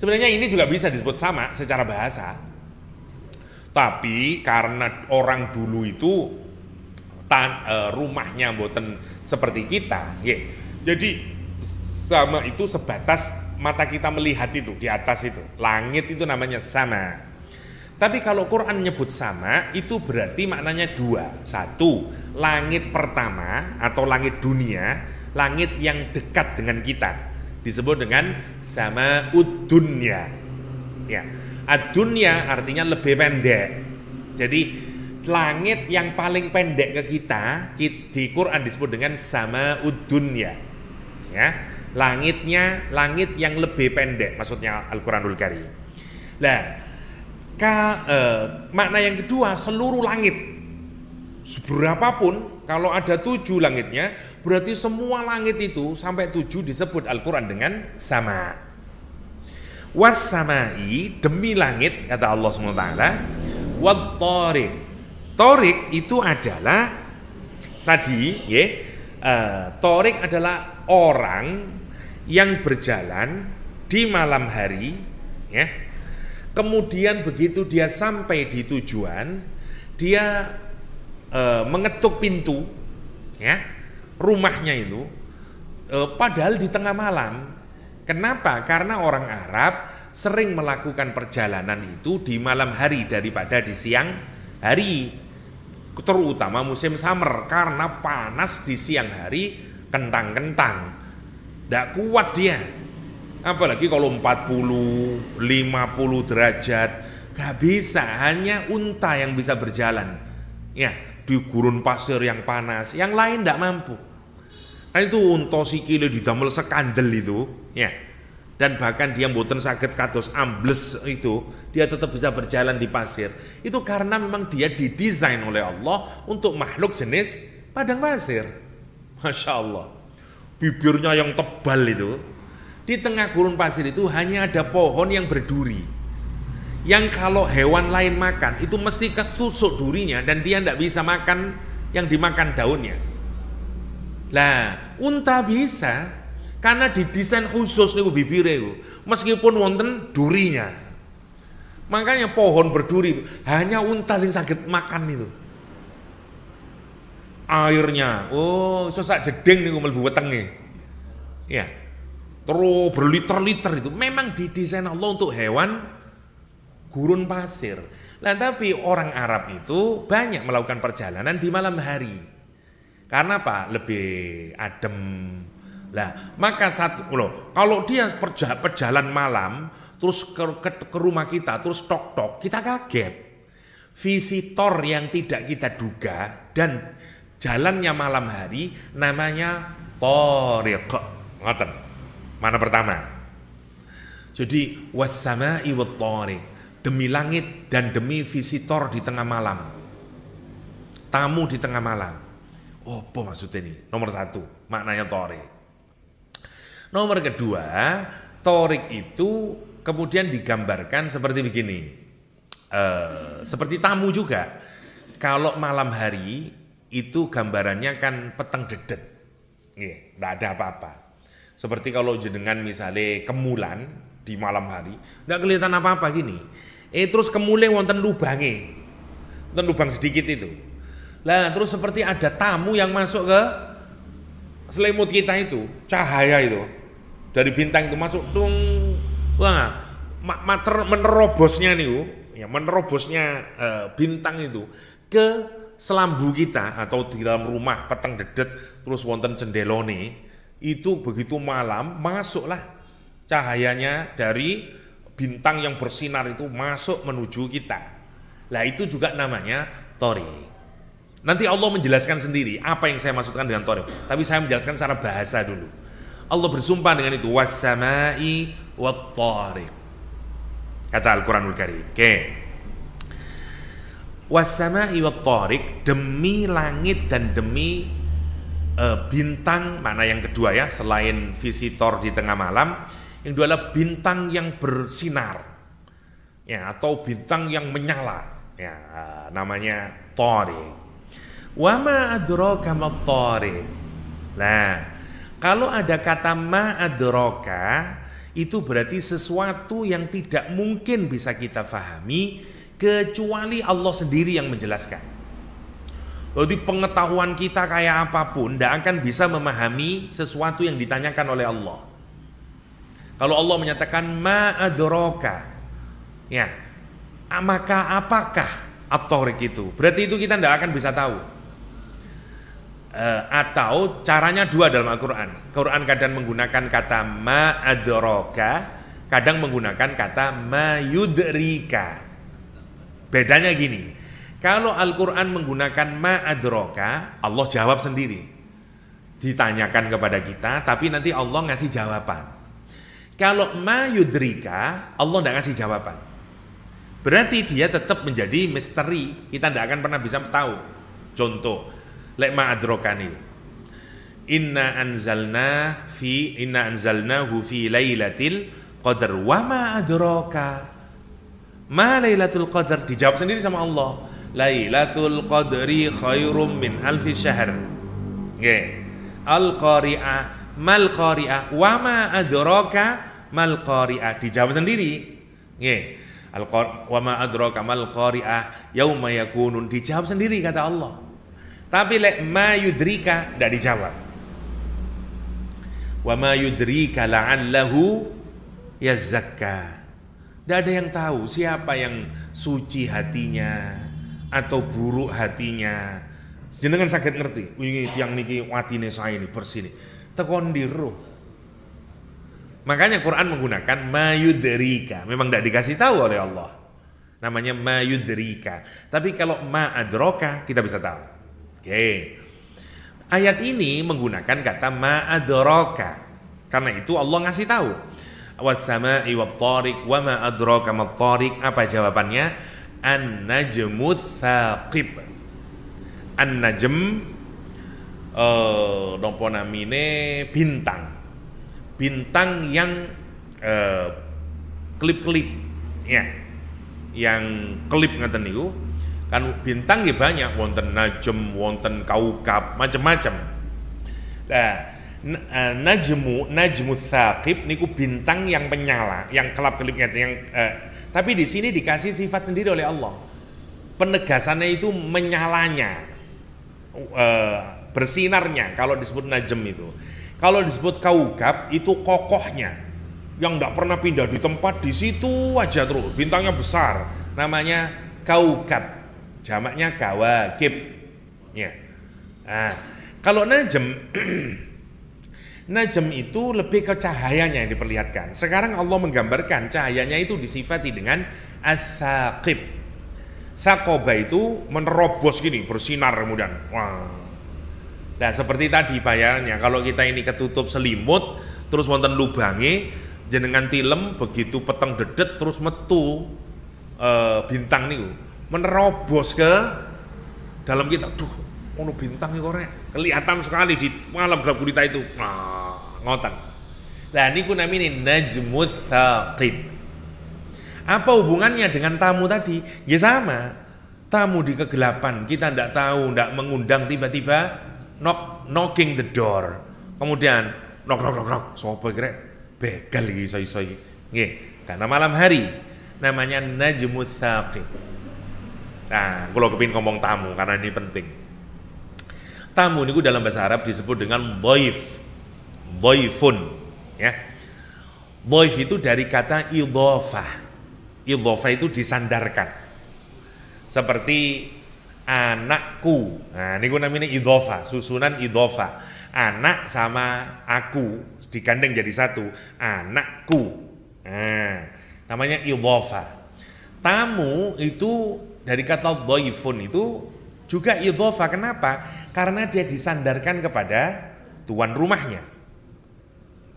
Sebenarnya ini juga bisa disebut sama secara bahasa. Tapi karena orang dulu itu rumahnya mboten seperti kita, ya. Jadi sama itu sebatas mata kita melihat itu di atas itu. Langit itu namanya sama. Tapi kalau Quran nyebut sama itu berarti maknanya dua. Satu, langit pertama atau langit dunia, langit yang dekat dengan kita. Disebut dengan sama ud-dunya. Ya. Ad-dunya artinya lebih pendek. Jadi langit yang paling pendek ke kita di Quran disebut dengan sama ud-dunya. Ya. Langitnya langit yang lebih pendek maksudnya Al-Quranul Karim. Nah, makna yang kedua seluruh langit. Seberapapun kalau ada 7 langitnya, berarti semua langit itu sampai 7 disebut Al-Quran dengan sama. Was-samai demi langit kata Allah SWT. Wat-thariq. Thariq itu adalah tadi ya, thariq adalah orang yang berjalan di malam hari ya. Kemudian begitu dia sampai di tujuan, dia mengetuk pintu ya rumahnya itu padahal di tengah malam. Kenapa? Karena orang Arab sering melakukan perjalanan itu di malam hari daripada di siang hari, terutama musim summer karena panas di siang hari kentang-kentang, tidak kuat dia, apalagi kalau 40, 50 derajat, gak bisa, hanya unta yang bisa berjalan ya di gurun pasir yang panas, yang lain tidak mampu. Nah itu unta sikile didamel sekandel itu ya, dan bahkan dia mboten saged kados ambles itu, dia tetap bisa berjalan di pasir. Itu karena memang dia didesain oleh Allah untuk makhluk jenis padang pasir. Masya Allah, bibirnya yang tebal itu, di tengah gurun pasir itu hanya ada pohon yang berduri, yang kalau hewan lain makan itu mesti ketusuk durinya dan dia tidak bisa makan yang dimakan daunnya. Lah, unta bisa karena didesain khusus niku bibire iku, meskipun wonten durinya. Makanya pohon berduri itu hanya unta sing saged makan itu. airnya, oh sesak jeding nih mlebu wetenge. Ya. Terus berliter-liter itu memang didesain Allah untuk hewan gurun pasir. Nah, tapi orang Arab itu banyak melakukan perjalanan di malam hari. Karena apa? Lebih adem. Lah, maka kalau dia perjalanan malam terus ke rumah kita, terus tok-tok, kita kaget. Visitor yang tidak kita duga dan jalannya malam hari namanya Thariq. Ngoten. Mana pertama? Jadi was-sama'i wat-thariq, demi langit dan demi visitor di tengah malam. Tamu di tengah malam. Oh, apa maksudnya ini? Nomor satu, maknanya thariq. Nomor kedua, thariq itu kemudian digambarkan seperti begini. Seperti tamu juga. Kalau malam hari itu gambarannya kan peteng dedet. Nggih, enggak ada apa-apa. Seperti kalau jenengan misalnya kemulan di malam hari, enggak kelihatan apa-apa gini. Terus kemule wonten lubange. Wonten lubang sedikit itu. Lah terus seperti ada tamu yang masuk ke selimut kita itu, cahaya itu dari bintang itu masuk tung. Wah, menerobosnya nih, ya menerobosnya bintang itu ke selambu kita atau di dalam rumah peteng dedet terus wonten cendelone. Itu begitu malam masuklah cahayanya dari bintang yang bersinar itu masuk menuju kita. Lah itu juga namanya thariq. Nanti Allah menjelaskan sendiri apa yang saya maksudkan dengan thariq. Tapi saya menjelaskan secara bahasa dulu. Allah bersumpah dengan itu was-sama'i wat-thariq. Kata Al-Qur'anul Karim. Oke. Was-sama'i wat-thariq, demi langit dan demi bintang, mana yang kedua ya, selain visitor di tengah malam, yang kedua adalah bintang yang bersinar ya, atau bintang yang menyala ya, namanya thariq. Wa ma adraka mat-thariq. Nah, kalau ada kata ma adraka itu berarti sesuatu yang tidak mungkin bisa kita fahami kecuali Allah sendiri yang menjelaskan. Jadi pengetahuan kita kayak apapun tidak akan bisa memahami sesuatu yang ditanyakan oleh Allah. Kalau Allah menyatakan ma adraka, ya, maka apakah at-thariq itu? Berarti itu kita tidak akan bisa tahu. Atau caranya dua dalam Al-Quran. Quran kadang menggunakan kata ma adraka, kadang menggunakan kata ma yudrika. Bedanya gini. Kalau Al-Quran menggunakan ma adraka, Allah jawab sendiri. Ditanyakan kepada kita, tapi nanti Allah ngasih jawaban. Kalau ma yudrika, Allah tidak ngasih jawaban. Berarti dia tetap menjadi misteri. Kita tidak akan pernah bisa tahu. Contoh, lek ma adraka nih. Inna anzalnahu fi lailatul qadar wa ma adraka. Ma lailatul qadar, dijawab sendiri sama Allah. Lailatul qadri khairum min alfi syahr. Nggih. Al-qari'ah mal qari'ah wa ma adraka mal qari'ah, dijawab sendiri. Nggih. Wa ma adraka mal qari'ah yauma yakunun, dijawab sendiri kata Allah. Tapi lek ma yudrika tidak dijawab. Wa ma yudrika la'allahu yazakka. Tidak ada yang tahu siapa yang suci hatinya atau buruk hatinya. Jenengan sakit ngerti, ini yang niki watine saya ini bersih nih, tekon di roh. Makanya Quran menggunakan mayudrika, memang tidak dikasih tahu oleh Allah, namanya mayudrika. Tapi kalau ma adraka kita bisa tahu. Oke. Ayat ini menggunakan kata ma adraka, karena itu Allah ngasih tahu. Was-sama'i wat-thariq wa ma adraka mat-thariq. Apa jawabannya? An-najmu tsaqib. An-najm nopo namine bintang. Bintang yang kelip-kelip ya. Yang kelip ngaten niku. Kan bintang ya banyak, wonten najm, wonten kaukab, macam-macam. Nah, najmu tsaqib niku bintang yang menyala, yang kelap-kelip yang tapi di sini dikasih sifat sendiri oleh Allah. Penegasannya itu menyalanya. bersinarnya kalau disebut najm itu. Kalau disebut kaukab itu kokohnya, yang tidak pernah pindah di tempat, di situ aja terus, bintangnya besar, namanya kaukab, jamaknya kawakib. Ya. Nah, kalau najm, najm itu lebih ke cahayanya yang diperlihatkan. Sekarang Allah menggambarkan cahayanya itu disifati dengan as-saqib. Sakoba itu menerobos gini, bersinar kemudian. Wah. Nah seperti tadi bayangannya, kalau kita ini ketutup selimut, terus wonten lubange, jenengan tilem, begitu peteng dedet, terus metu bintang nih, menerobos ke dalam kita. Duh, ono bintang nih korek, kelihatan sekali di malam gelap gulita itu. Ngoten. Nah ini ku namanya najmut thaqib. Apa hubungannya dengan tamu tadi? Ya sama, tamu di kegelapan, kita tidak tahu, tidak mengundang, tiba-tiba knocking the door, kemudian knock, sopo kira begal iso nggih, karena malam hari namanya najmut thaqib. Nah, kalau kepin ngomong tamu karena ini penting. Tamu niku dalam bahasa Arab disebut dengan dhaifun, ya. Dhaif itu dari kata idhofah. Idhofah itu disandarkan. Seperti anakku. Nah, ini namanya idhofah, susunan idhofah. Anak sama aku digandeng jadi satu, anakku. Nah, namanya idhofah. Tamu itu dari kata dhaifun itu juga idhofah. Kenapa? Karena dia disandarkan kepada tuan rumahnya.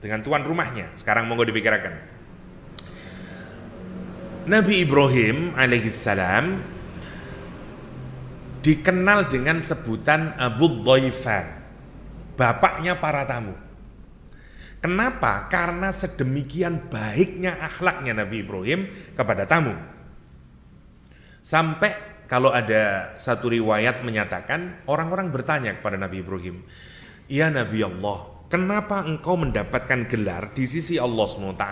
Dengan tuan rumahnya. Sekarang monggo dipikirkan. Nabi Ibrahim alaihissalam dikenal dengan sebutan Abu Dhaifan, bapaknya para tamu. Kenapa? Karena sedemikian baiknya akhlaknya Nabi Ibrahim kepada tamu. Sampai kalau ada satu riwayat menyatakan orang-orang bertanya kepada Nabi Ibrahim, "Ya Nabi Allah, kenapa engkau mendapatkan gelar di sisi Allah SWT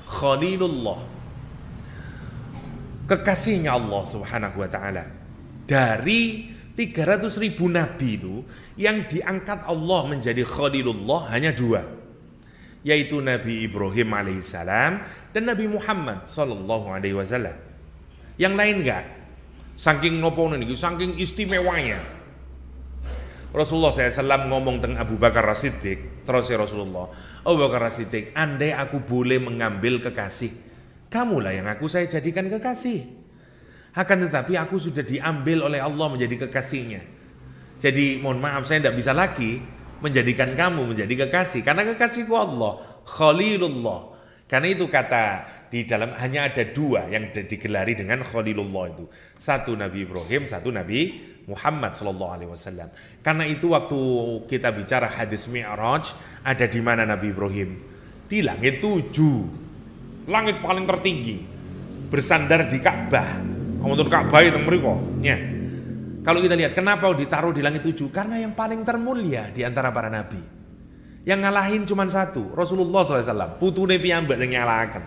Khalilullah, kekasihnya Allah Subhanahu wa taala? Dari 300.000 nabi itu yang diangkat Allah menjadi Khalilullah hanya 2, yaitu Nabi Ibrahim alaihissalam dan Nabi Muhammad sallallahu alaihi wasallam. Yang lain enggak. Saking ngopo niku, saking istimewanya. Rasulullah SAW ngomong tentang Abu Bakar As-Siddiq, terus ya Rasulullah, Abu Bakar As-Siddiq, andai aku boleh mengambil kekasih, kamulah yang saya jadikan kekasih. Akan tetapi aku sudah diambil oleh Allah menjadi kekasihnya. Jadi mohon maaf, saya tidak bisa lagi menjadikan kamu menjadi kekasih, karena kekasihku Allah, Khalilullah. Karena itu kata di dalam hanya ada 2 yang digelari dengan Khalilullah itu. Satu Nabi Ibrahim, satu Nabi Muhammad sallallahu alaihi wasallam. Karena itu waktu kita bicara hadis Mi'raj, ada di mana Nabi Ibrahim? Di langit 7. Langit paling tertinggi. Bersandar di Ka'bah. Untuk Ka'bah itu mriko. Ya. Kalau kita lihat kenapa ditaruh di langit 7? Karena yang paling termulia di antara para nabi. Yang ngalahin cuma satu, Rasulullah SAW, putune piyambak yang nyalakan.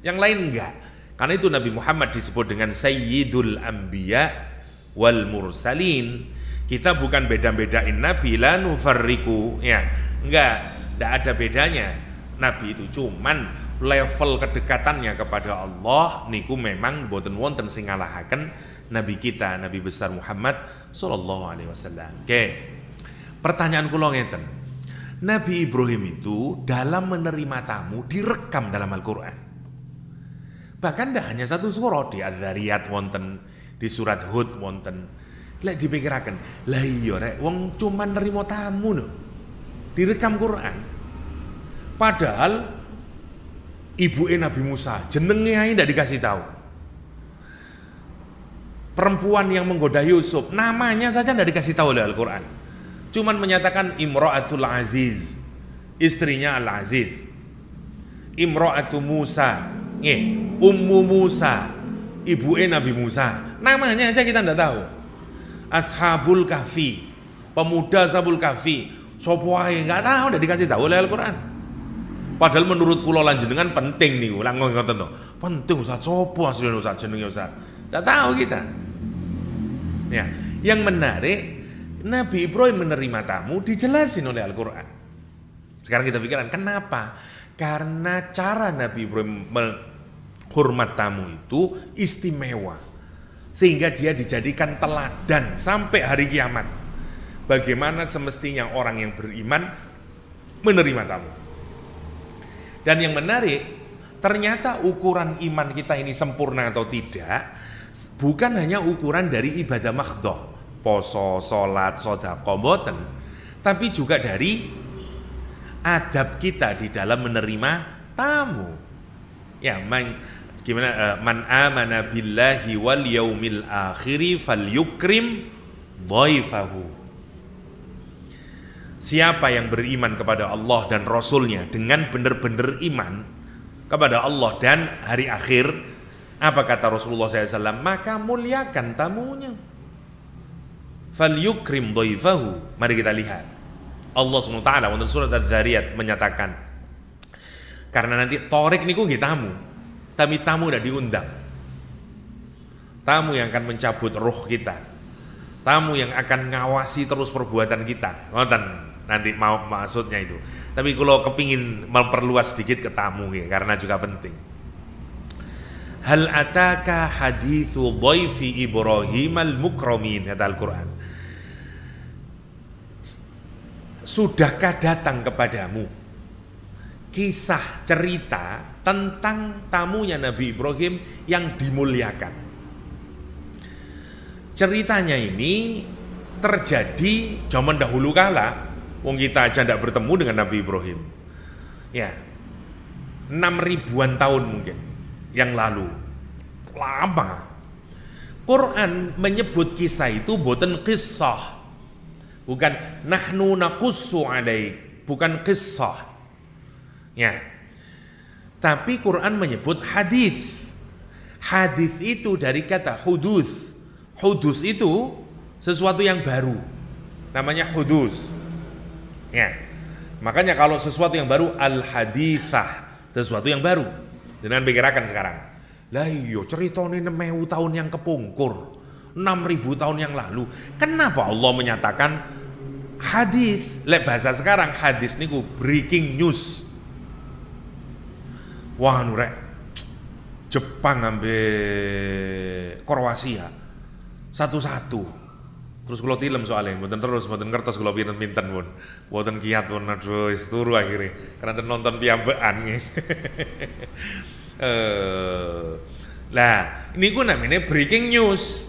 Yang lain enggak. Karena itu Nabi Muhammad disebut dengan Sayyidul Anbiya wal Mursalin. Kita bukan beda-bedain Nabi, la nufarriku, ya. Enggak ada bedanya. Nabi itu cuman level kedekatannya kepada Allah niku memang boten wonten sing ngalahaken Nabi kita, Nabi besar Muhammad sallallahu alaihi wasallam. Oke. Pertanyaan kula ngeten. Nabi Ibrahim itu dalam menerima tamu direkam dalam Al-Qur'an. Bahkan tidak hanya satu surat, di Az-Zariyat wonten, di surat Hud wonten. Lek dipikiraken, lah iya rek wong cuman nerima tamu lho. Direkam Quran. Padahal ibuke Nabi Musa jenenge ae ndak dikasih tahu. Perempuan yang menggoda Yusuf namanya saja ndak dikasih tahu oleh Al-Qur'an. Cuman menyatakan Imra'atul Aziz, istrinya Al-Aziz. Imra'atu Musa, Ummu Musa, ibuke Nabi Musa. Namanya aja kita ndak tahu. Ashabul Kahfi, pemuda Ashabul Kahfi, sapa wae enggak tahu, ndak dikasih tahu oleh Al-Qur'an. Padahal menurut kula lan jenengan penting niku, lak ngoten to. Penting Ustaz, sapa asline Ustaz jenenge Ustaz? Ndak tahu kita. Ya, Yang menarik, Nabi Ibrahim menerima tamu dijelasin oleh Al-Quran. Sekarang kita pikirkan kenapa? Karena cara Nabi Ibrahim menghormat tamu itu istimewa, sehingga dia dijadikan teladan sampai hari kiamat. Bagaimana semestinya orang yang beriman menerima tamu. Dan yang menarik, ternyata ukuran iman kita ini sempurna atau tidak bukan hanya ukuran dari ibadah mahdhah, poso, salat, sedekah, mboten, tapi juga dari adab kita di dalam menerima tamu. Ya, man amana billahi wal yaumil akhiri falyukrim dhaifahu. Siapa yang beriman kepada Allah dan Rasulnya dengan benar-benar iman kepada Allah dan hari akhir, apa kata Rasulullah SAW? Maka muliakan tamunya. Falyukrim dhaifahu. Mari kita lihat. Allah SWT dalam surat Adz-Dzariyat menyatakan, karena nanti Thoriq niku nggih tamu, tapi tamu udah diundang. Tamu yang akan mencabut ruh kita. Tamu yang akan ngawasi terus perbuatan kita. Ngoten nanti mau maksudnya itu. Tapi kalau kepingin memperluas sedikit ke tamu ya, karena juga penting. Hal ataka hadithu dhaifi Ibrahim al-mukramin, kata Al-Quran. Sudahkah datang kepadamu kisah cerita tentang tamunya Nabi Ibrahim yang dimuliakan? Ceritanya ini terjadi zaman dahulu kala, wong kita aja tidak bertemu dengan Nabi Ibrahim. Ya, 6.000-an tahun mungkin yang lalu. Lama. Quran menyebut kisah itu boten qissah. Bukan nahnu naqussu alaik, bukan qissah. Ya. Tapi Quran menyebut hadis. Hadis itu dari kata hudus. Hudus itu sesuatu yang baru. Namanya hudus. Ya. Makanya kalau sesuatu yang baru al-hadithah, sesuatu yang baru. Dengan pikirakan sekarang. Lah iya ceritane 6.000 tahun yang kepungkur, 6.000 tahun yang lalu. Kenapa Allah menyatakan hadis? Lek bahasa sekarang hadis niku breaking news. Wah nurek Jepang ambil Kroasia 1-1. Terus kalau film soalnya, mboten terus, mboten ngertos kalau pinten-pinten pun, mboten kiat pun, aduh turu akhirnya, karena nonton piyambekan. Lah, ini ku namanya breaking news.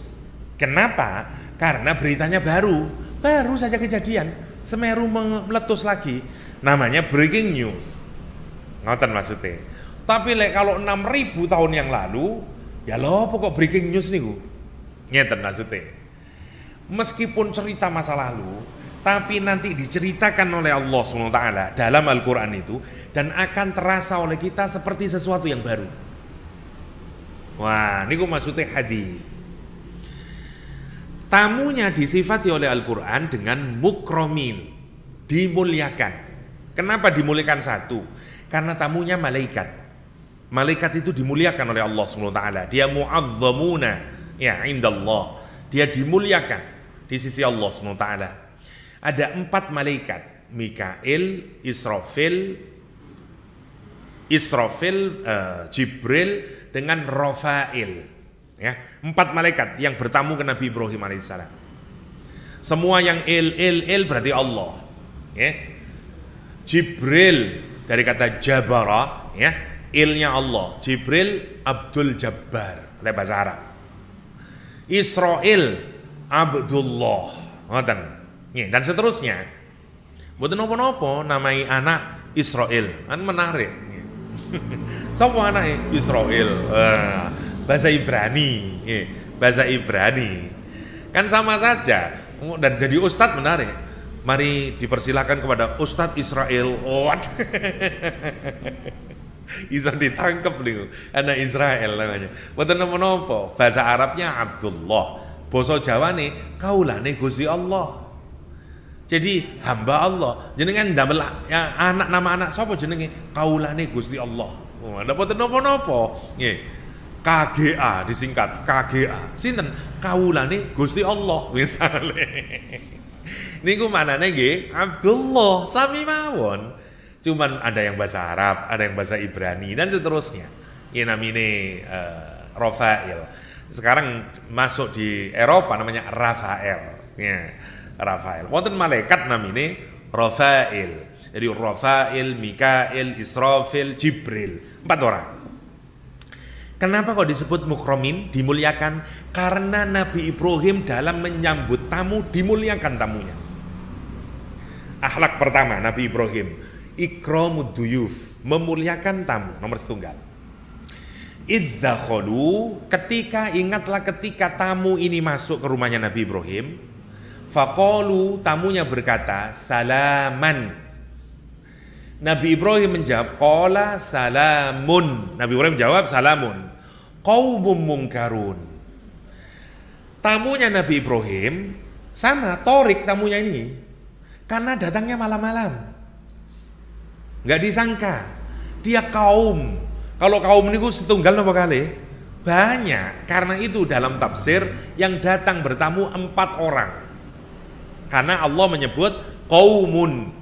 Kenapa? Karena beritanya baru saja kejadian. Semeru meletus lagi, namanya breaking news. Ngoten maksudnya. Tapi kalau 6.000 tahun yang lalu, ya loh pokok breaking news niku. Ngeten maksudnya. Meskipun cerita masa lalu, tapi nanti diceritakan oleh Allah SWT dalam Al-Quran itu, dan akan terasa oleh kita seperti sesuatu yang baru. Wah, ini maksudnya hadis. Tamunya disifati oleh Al-Quran dengan mukromin, dimuliakan. Kenapa dimuliakan satu? Karena tamunya malaikat. Malaikat itu dimuliakan oleh Allah SWT. Dia mu'azzamuna ya indallah. Dia dimuliakan di sisi Allah SWT. Ada 4 malaikat, Mikail, Israfil, Jibril dengan Rafail. Ya, 4 malaikat yang bertamu ke Nabi Ibrahim alaihissalam. Semua yang il berarti Allah. Ya. Jibril dari kata Jabara, ya, ilnya Allah. Jibril Abdul Jabbar, oleh bahasa Arab. Israel Abdullah, ngoten. Dan seterusnya. Mboten napa-napa namai anak Israel, kan menarik. Sapa anake Israel? Bahasa Ibrani, bahasa Ibrani. Kan sama saja. Dan jadi ustadz menarik. Mari dipersilakan kepada Ustadz Israel. Bisa ditangkap nih, anak Israel namanya. Mboten napa-napa. Bahasa Arabnya Abdullah. Basa Jawane kaulane Gusti Allah. Jadi hamba Allah. Jenengan ndamel ya, anak nama anak sapa jenenge? Kaulane Gusti Allah. Ndak mboten napa-napa. Nggih. KGA disingkat KGA. Sinten? Kawulane Gusti Allah misale. Niku manane nggih Abdullah sami mawon. Cuman ada yang bahasa Arab, ada yang bahasa Ibrani dan seterusnya. Ini namine Rafael. Sekarang masuk di Eropa namanya Rafael. Ya, Rafael. Wonten malaikat namine Rafael. Jadi Rafael, Mikael, Israfil, Jibril. 4 orang. Kenapa kok disebut mukromin, dimuliakan? Karena Nabi Ibrahim dalam menyambut tamu dimuliakan tamunya. Akhlak pertama Nabi Ibrahim, ikramud duyuf, memuliakan tamu, nomor 1. Idzakhulu, ingatlah ketika tamu ini masuk ke rumahnya Nabi Ibrahim, faqalu, tamunya berkata, salaman. Nabi Ibrahim menjawab, qala salamun. Nabi Ibrahim jawab, salamun. Qaumum mungkarun. Tamunya Nabi Ibrahim sama torik tamunya ini, karena datangnya malam-malam. Nggak disangka dia kaum. Kalau kaum niku setunggal napa kali? Banyak. Karena itu dalam tafsir yang datang bertamu 4 orang. Karena Allah menyebut qaumun.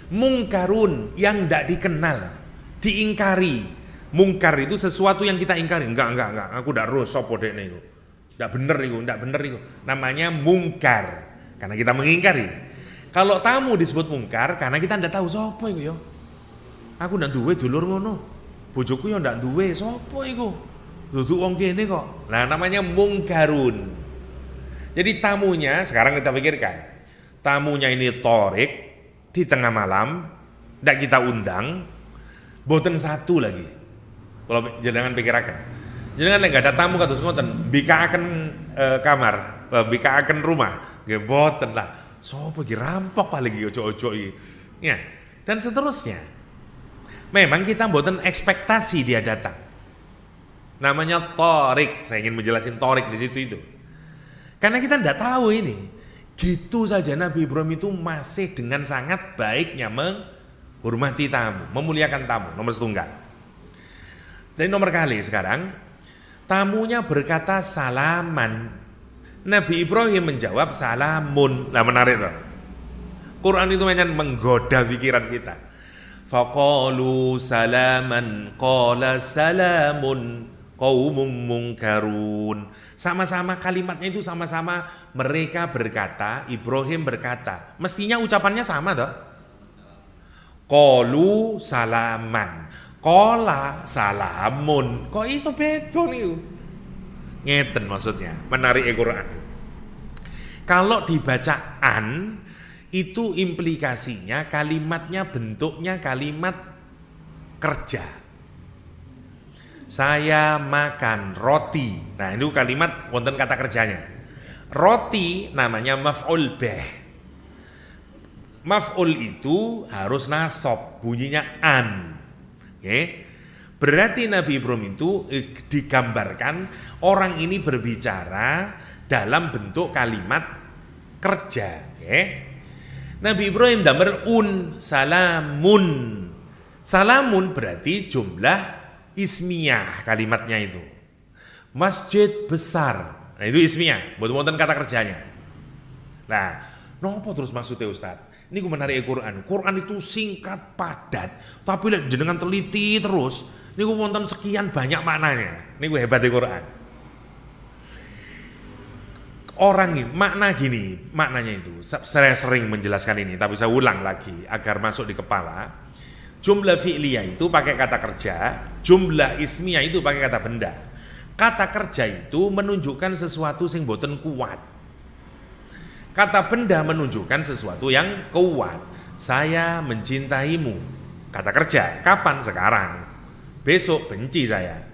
Mungkarun, yang tidak dikenal, diingkari. Mungkar itu sesuatu yang kita ingkari. Enggak. Aku ndak ero sapa dekne iku. Ndak bener iku. Namanya mungkar. Karena kita mengingkari. Kalau tamu disebut mungkar karena kita ndak tahu sapa iku ya. Aku ndak duwe dulur ngono. Bojoku ya ndak duwe, sapa iku? Duduk wong kene kok. Nah, namanya mungkarun. Jadi tamunya sekarang kita pikirkan. Tamunya ini torik di tengah malam, ndak kita undang, boten satu lagi. Kalau jenengan pikirakan. Jenengan lek gak ada tamu kados ngoten, bikaaken kamar, bikaaken rumah, nggih boten lah. Sopo iki rampok paling iki ojo-ojo iki. Ya, dan seterusnya. Memang kita mboten ekspektasi dia datang. Namanya torik. Saya ingin menjelaskan torik di situ itu. Karena kita tidak tahu ini. Gitu saja Nabi Ibrahim itu masih dengan sangat baiknya menghormati tamu, memuliakan tamu. Nomor 1. Jadi nomor kali sekarang tamunya berkata salaman. Nabi Ibrahim menjawab salamun. Nah, menarik tuh. Quran itu hanya menggoda pikiran kita. Faqalu salaman qala salamun qaumum mungkarun. Sama-sama kalimatnya itu sama-sama mereka berkata, Ibrahim berkata. Mestinya ucapannya sama toh. Qalu salaman, qala salamun. Kok iso beda niku? Ngeten maksudnya, menarik Quran. Kalau dibaca an, itu implikasinya kalimatnya bentuknya kalimat kerja. Saya makan roti. Nah, itu kalimat wonten kata kerjanya. Roti namanya maf'ul bih. Maf'ul itu harus nasab, bunyinya an. Okay? Berarti Nabi Ibrahim itu digambarkan orang ini berbicara dalam bentuk kalimat kerja. Okay? Nabi Ibrahim damel salamun. Salamun berarti jumlah ismiyah kalimatnya itu. Masjid besar. Nah, itu ismiyah, buat wonten kata kerjanya. Nah, nopo terus maksudnya Ustaz? Ini ku menarik Quran. Quran itu singkat, padat, tapi lihat jenengan teliti terus. Ini ku wonten sekian banyak maknanya. Ini ku hebat Quran. Orang ini maknanya itu. Saya sering menjelaskan ini, tapi saya ulang lagi agar masuk di kepala. Jumlah fi'liyah itu pakai kata kerja, jumlah ismiyah itu pakai kata benda. Kata kerja itu menunjukkan sesuatu yang boten kuat. Kata benda menunjukkan sesuatu yang kuat. Saya mencintaimu. Kata kerja, kapan? Sekarang. Besok benci saya.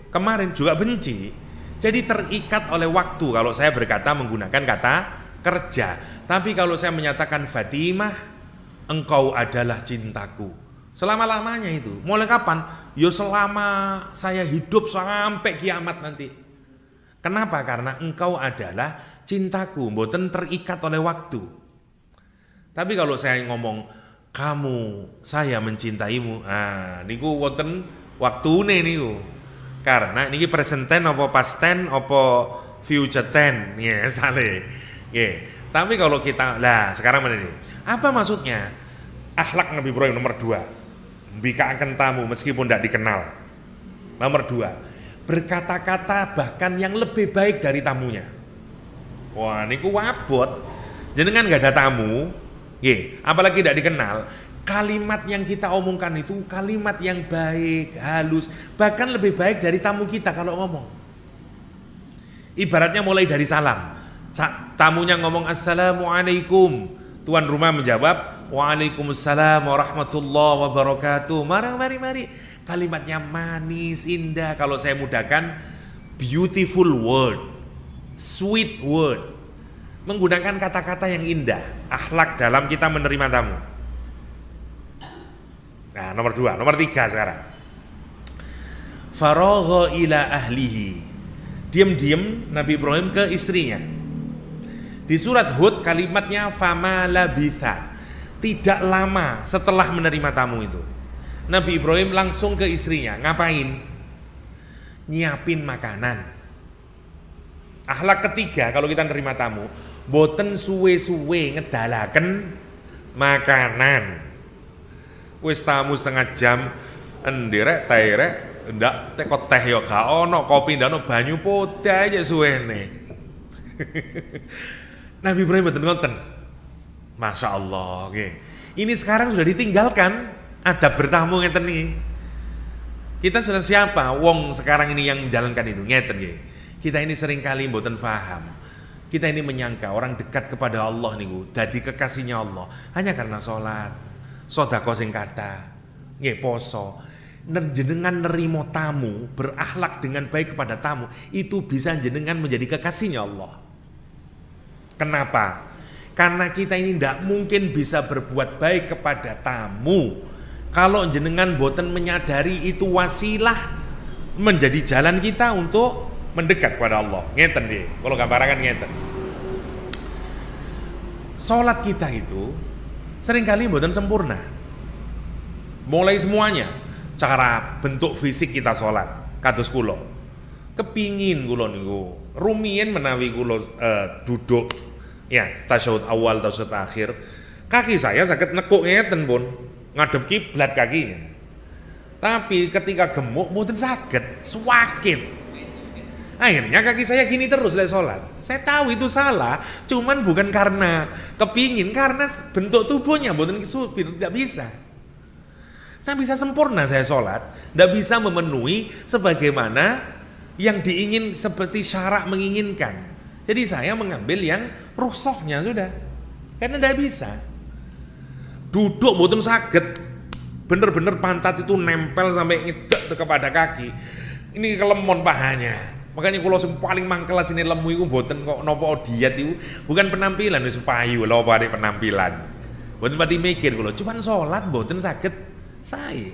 Kemarin juga benci. Jadi terikat oleh waktu kalau saya berkata menggunakan kata kerja. Tapi kalau saya menyatakan Fatimah, engkau adalah cintaku. Selama-lamanya itu. Mulai kapan? Ya selama saya hidup sampai kiamat nanti. Kenapa? Karena engkau adalah cintaku, mboten terikat oleh waktu. Tapi kalau saya ngomong kamu, saya mencintaimu, niku wonten waktune niku. Karena ini present tense apa past tense apa future tense ya sale. Tapi kalau kita sekarang mana nih? Apa maksudnya? Akhlak Nabi Ibrahim nomor 2. Bikaaken tamu meskipun tidak dikenal. Nomor 2. Berkata-kata bahkan yang lebih baik dari tamunya. Wah, niku wabot. Jenengan nggak ada tamu, apalagi tidak dikenal. Kalimat yang kita omongkan itu kalimat yang baik, halus, bahkan lebih baik dari tamu kita kalau ngomong. Ibaratnya mulai dari salam. Tamunya ngomong assalamualaikum, tuan rumah menjawab waalaikumsalam warahmatullahi wabarakatuh. Mari. Kalimatnya manis, indah. Kalau saya mudahkan, beautiful word, sweet word. Menggunakan kata-kata yang indah. Akhlak dalam kita menerima tamu. Nah, nomor 2, nomor 3 sekarang. Faragha ila ahlihi. Diam-diam Nabi Ibrahim ke istrinya. Di surat Hud kalimatnya fama labitha. Tidak lama setelah menerima tamu itu, Nabi Ibrahim langsung ke istrinya. Ngapain? Nyiapin makanan. Akhlak ketiga kalau kita menerima tamu, boten suwe-suwe ngedalaken makanan. Wis tamu setengah jam endirek tairek ndak teko teh yo gak ono, kopi ndak ono, banyu putih aja suwene. Nabi Ibrahim mboten ngoten. Masya Allah, ini sekarang sudah ditinggalkan adab bertamu ngeten nih. Kita sudah siapa? Wong sekarang ini yang menjalankan itu ngeten nggih. Kita ini sering kali mboten faham. Kita ini menyangka orang dekat kepada Allah niku dadi kekasihnya Allah hanya karena sholat, sedekah sing kathah, nggih poso. Jenengan nerimo tamu, berakhlak dengan baik kepada tamu, itu bisa jenengan menjadi kekasihnya Allah. Kenapa? Karena kita ini tidak mungkin bisa berbuat baik kepada tamu kalau jenengan boten menyadari itu wasilah menjadi jalan kita untuk mendekat kepada Allah. Ngeten deh, kalau gambarankan ngeten. Sholat kita itu seringkali boten sempurna. Mulai semuanya, cara bentuk fisik kita sholat, kados kula. Kepingin kula niku rumiyin menawi kula duduk ya, tasyahud awal, tasyahud akhir, kaki saya sakit nekuk ngeten pun, ngadep kiblat kakinya. Tapi ketika gemuk mboten sakit, swakit. Akhirnya kaki saya gini terus lek sholat. Saya tahu itu salah, cuman bukan karena kepingin, karena bentuk tubuhnya mboten tidak bisa. Nah, bisa sempurna saya sholat, tidak bisa memenuhi sebagaimana yang diingin seperti syarak menginginkan. Jadi saya mengambil yang rukhsahnya sudah, karena tidak bisa. Duduk mboten saged, bener-bener pantat itu nempel sampai ngedek kepada kaki. Ini kelemon pahanya. Makanya kalau yang paling mangkel sini lemu itu mboten kok nopo diet itu, bukan penampilan wis payu lho apa penampilan. Mboten pati mikir kula, cuman salat mboten saged sae.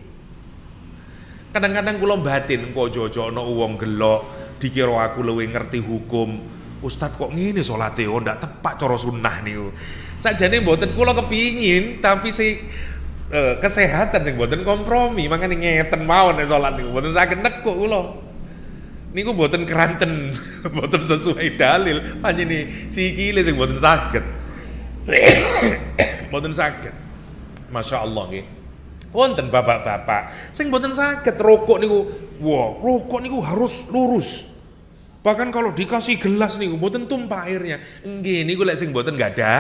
Kadang-kadang kula batin kok jojo ana wong gelok dikira aku luwih ngerti hukum. Ustadz kok ngene salate ndak tepak cara sunnah niku. Sakjane mboten kula kepingin, tapi kesehatan sing mboten kompromi, makane ngeten mawon nek salat niku mboten saged nekuk kula. Niku mboten keranten, mboten sesuai dalil, panjenengan sikile sing mboten saged. Mboten saged. Masya Allah nggih. Wonten bapak-bapak sing mboten saged rokok niku. Wah, rokok niku harus lurus. Bahkan kalau dikasih gelas nih, mboten tumpah airnya. Nggih niku lek sing mboten enggak ada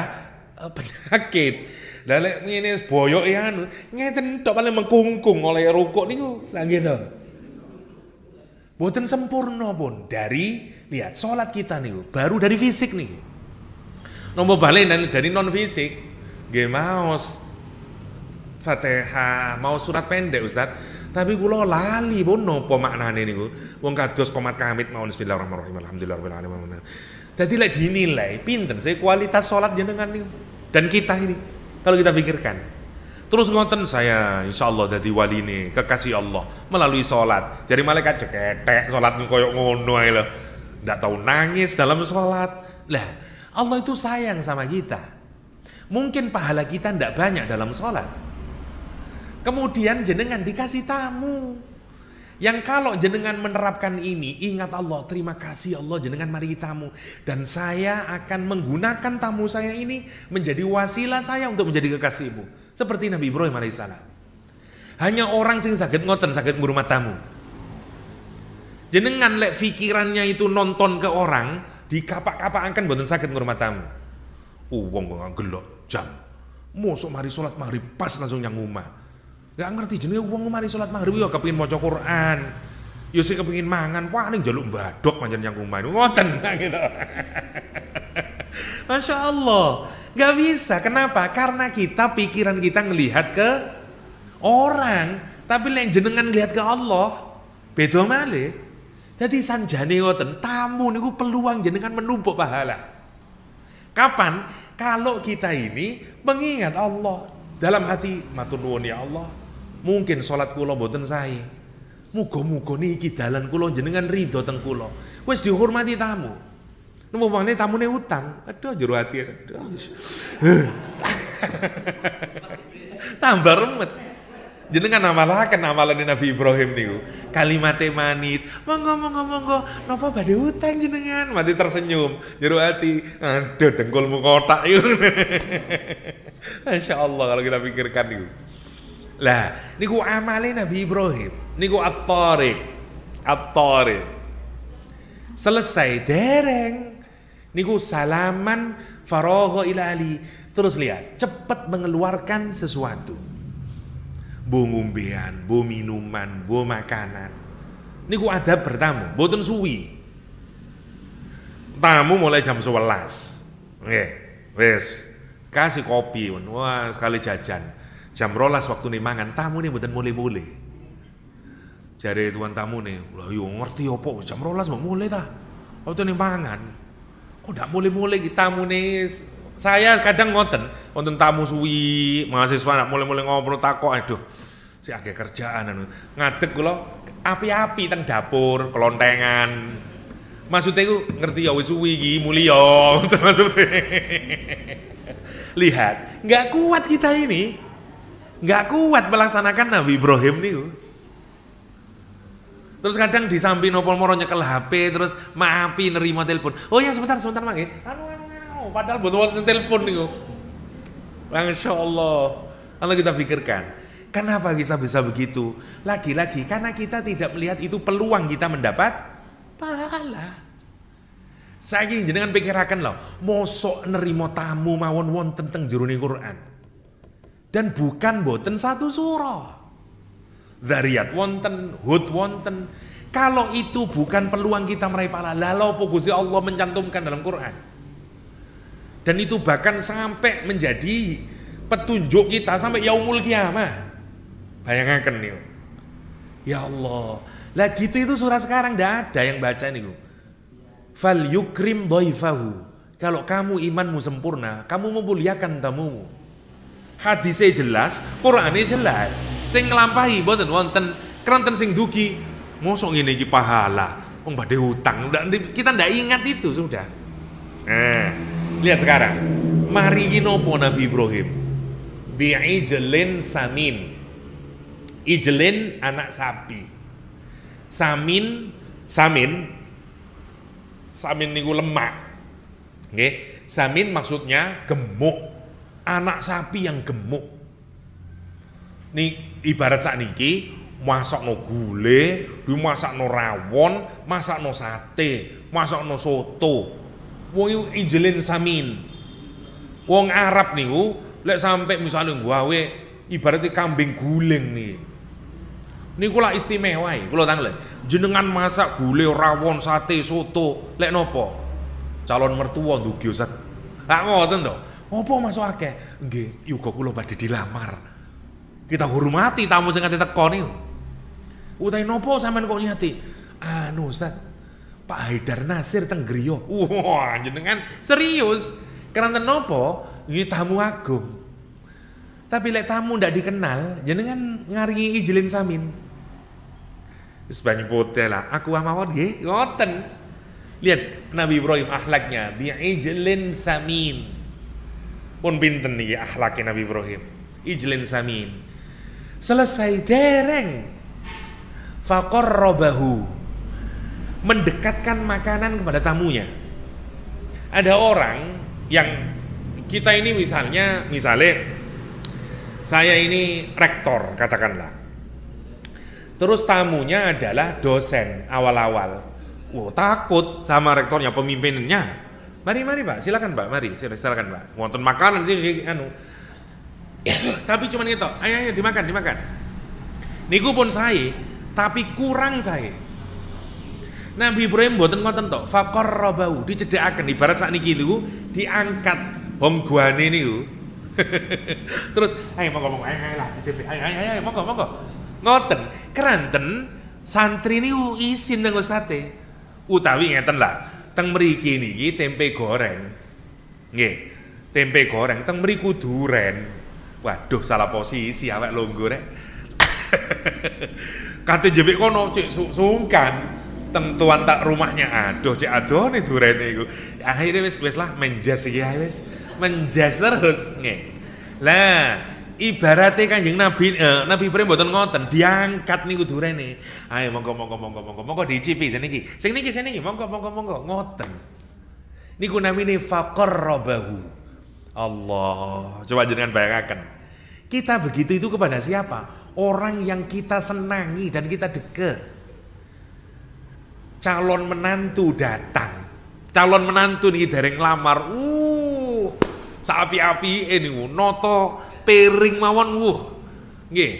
penyakit. Lah lek ngene boyok ya anu, ngeten tok paling mengkungkung oleh rokok niku. Lah nggih to. Mboten sempurna pun dari lihat salat kita niku, baru dari fisik nih. Nomor balik dari non fisik, nggih maos Fatihah, mau surat pendek Ustaz. Tapi kula lali pun napa maknane niku. Wong kados komat kamit mawon bismillahirrahmanirrahim alhamdulillahirabbil alamin. Dadi lek dinilai pinten sih kualitas salat jenengan niku dan kita ini kalau kita pikirkan. Terus ngoten saya insyaallah dadi waline kekasih Allah melalui salat. Jadi malaikat ceketek salat koyo ngono ae lho. Ndak tahu nangis dalam salat. Lah, Allah itu sayang sama kita. Mungkin pahala kita ndak banyak dalam salat. Kemudian jenengan dikasih tamu Yang kalau jenengan menerapkan ini, ingat Allah, terima kasih Allah jenengan mari tamu. Dan saya akan menggunakan tamu saya ini menjadi wasilah saya untuk menjadi kekasihmu. Seperti Nabi Ibrahim alaihissalam. Hanya orang sing saged ngoten, saged ngurmat tamu. Jenengan lek pikirannya itu nonton ke orang, dikapak-kapakan boten saged ngurmat tamu. Wong kok gelok jam. Mosok mari salat maghrib pas langsung nyang omah. Gak ngerti jenenge wong mari salat maghrib ya kepengin maca Quran. Ya sing kepengin mangan paling njaluk mbadok pancen nyang omah. Ngoten gitu. Masya Allah. Gak bisa. Kenapa? Karena pikiran kita ngelihat ke orang, tapi lek jenengan lihat ke Allah, beda malih. Jadi sanjane ngoten, tamu niku peluang jenengan menumpuk pahala. Kapan? Kalau kita ini mengingat Allah dalam hati, matur nuwun ya Allah. Mungkin salat kula mboten sae. Muga-muga niki dalan kula jenengan ridho teng kula. Wis dihormati tamu. Numpamane tamune utang, aduh jero ati aduh. Tambah remet. Jenengan amalaken amalan Nabi Ibrahim niku. Kalimatnya manis. Monggo, napa badhe utang jenengan? Mati tersenyum. Jero ati, aduh dengkulmu kotak yo. Masya Allah kalau kita pikirkan niku. Lah, niku amale Nabi Ibrahim. Niku at-tariq. Selesai dereng. Niku salaman faragha ila ali. Terus lihat, cepat mengeluarkan sesuatu. Bu ngombean, bu minuman, bu makanan. Niku adab bertamu, boten suwi. Tamu mulai jam 11. Nggih, wis. Kasih kopi, wah sekali jajan. Jam 12 waktu nih mangan, tamu nih mboten mulai-mulai. Jare tuan tamu nih, lah yo ngerti apa jam 12 mau mulai ta. Waktu nih mangan. Kok ndak mulai-mulai tamu nih. Saya kadang wonten tamu suwi, mahasiswa nak mulai-mulai ngobrol takok, aduh. Si akeh kerjaan anu. Ngadeg kula api-api teng dapur, kelontengan. Maksudnya ku ngerti ya wis suwi iki mulya, maksudnya. Lihat, nggak kuat kita ini. Nggak kuat melaksanakan Nabi Ibrahim nih. Terus kadang di samping nopo moro nyekel HP, terus maafi nerima telepon. Oh ya sebentar mangke. Padahal butuh waktu telepon nih. Masya Allah. Kalau kita pikirkan, kenapa kita bisa begitu? Lagi-lagi karena kita tidak melihat itu peluang kita mendapat pahala. Saya ingin jenengan pikiraken loh, mosok nerima tamu mawon wonten teng jerone Quran. Dan bukan boten satu surah. Dzariyat wonten, Hud wonten. Kalau itu bukan peluang kita meraih pahala, lalu apa Gusti Allah mencantumkan dalam Quran? Dan itu bahkan sampai menjadi petunjuk kita sampai yaumul kiamah. Bayangkan nih. Ya Allah. Lah gitu itu surah sekarang ndak ada yang baca nih. Fal yukrim dhaifahu. Kalau kamu imanmu sempurna, kamu memuliakan tamumu. Hadisnya jelas, Qur'ane jelas. Sing nglampahi mboten wonten kranten sing dugi. Mosok ngene iki pahala, wong badhe hutang. Kita ndak ingat itu sudah. Lihat sekarang. Mari nopo Nabi Ibrahim. Bi'ijlin samin. Ijlin anak sapi. Samin niku lemak. Nggih, samin maksudnya gemuk. Anak sapi yang gemuk. Nih ibarat sakniki masakno gule, dimasakno rawon, masakno sate, masakno soto. Wong ijlin samin. Wong Arab niku lek sampai misalnya gawe ibaratnya kambing guling nih. Niku lah istimewa iki, kula tanglet. Jenengan masak gule, rawon, sate, soto, lek nopo? Calon mertua ndugi Ustaz. Lah ngoten to. Apa masuk akeh? Nggih, yuga kula badhe dilamar. Kita hormati tamu sing ate teko niku. Utahe nopo sampean kok nyati? Anu Ustaz, Pak Haidar Nasir teng griya. Wah, jenengan serius. Karena nopo? Iki tamu agung. Tapi lek tamu ndak dikenal, jenengan ngaringi ijlin samin. Wis banyu putih lah. Aku mawon nggih, ngoten. Lihat Nabi Ibrahim akhlaknya, bi'ijlin samin. Pun pinten nih akhlaknya Nabi Ibrahim. Ijlin samin. Selesai dereng. faqarrabahu, mendekatkan makanan kepada tamunya. Ada orang yang kita ini misalnya saya ini rektor katakanlah, terus tamunya adalah dosen awal-awal. Takut sama rektornya, pemimpinnya. Mari Pak, silakan Pak, mari silakan Pak. Wonten makanan iki anu. Tapi cuman gitu, ayo dimakan. Niku pun saya, tapi kurang saya. Nabi Ibrahim mboten ngoten tok, faqarrabahu, dicedhakaken ibarat sakniki niku diangkat wong guane niku. Terus ayo monggo ayo lah dicedhek. Ayo monggo. Ngoten, keranten santri niku isin teng ustate. Utawi ngeten lah, teng mriki niki tempe goreng. Nggih, tempe goreng teng mriku duren. Waduh, salah posisi awak longgo rek. Kate jebek kono cek sungkan teng tuan tak rumahnya, aduh cek adone durene iku. Akhirnya wis lah menjas iki wis. Menjas terus nggih. Lah ibaratnya Kanjeng Nabi Ibrahim mboten ngoten, diangkat niku durene. Ayo monggo dicipi sing niki monggo ngoten. Niku namine faqarrabahu. Allah, coba jenengan bayangkan. Kita begitu itu kepada siapa? Orang yang kita senangi dan kita dekat. Calon menantu datang. Calon menantu niki dereng lamar. Saapi-api niku noto piring mawon nggih.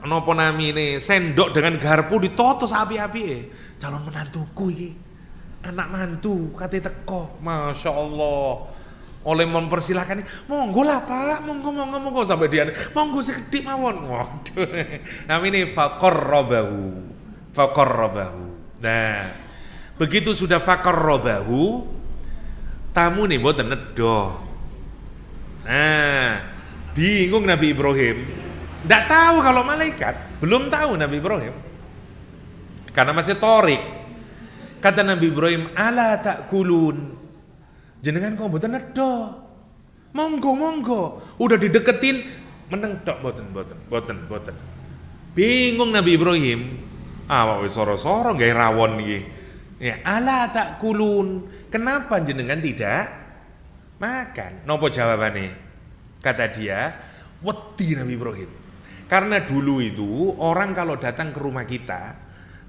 Napa namine sendok dengan garpu ditoto saapi-api. Calon menantuku iki. Anak mantu kate teko. Masya Allah. Oleh mempersilahkan, monggo lah Pak, monggo sampai dia, monggo sekedhik mawon. Waduh. Namine faqarrabahu. Nah, begitu sudah faqarrabahu, tamu nih mboten nedha. Nah, bingung Nabi Ibrahim. Ndak tahu kalau malaikat, belum tahu Nabi Ibrahim. Karena masih torik. Kata Nabi Ibrahim, ala ta'kulun. Jenengan kok mboten nedha. Monggo. Udah dideketin meneng tok mboten. Bingung Nabi Ibrahim. Wis soro-soro gawe rawon iki. Ya, ala ta'kulun. Kenapa jenengan tidak makan? Nopo jawabane? Kata dia, wedi Nabi Ibrahim. Karena dulu itu orang kalau datang ke rumah kita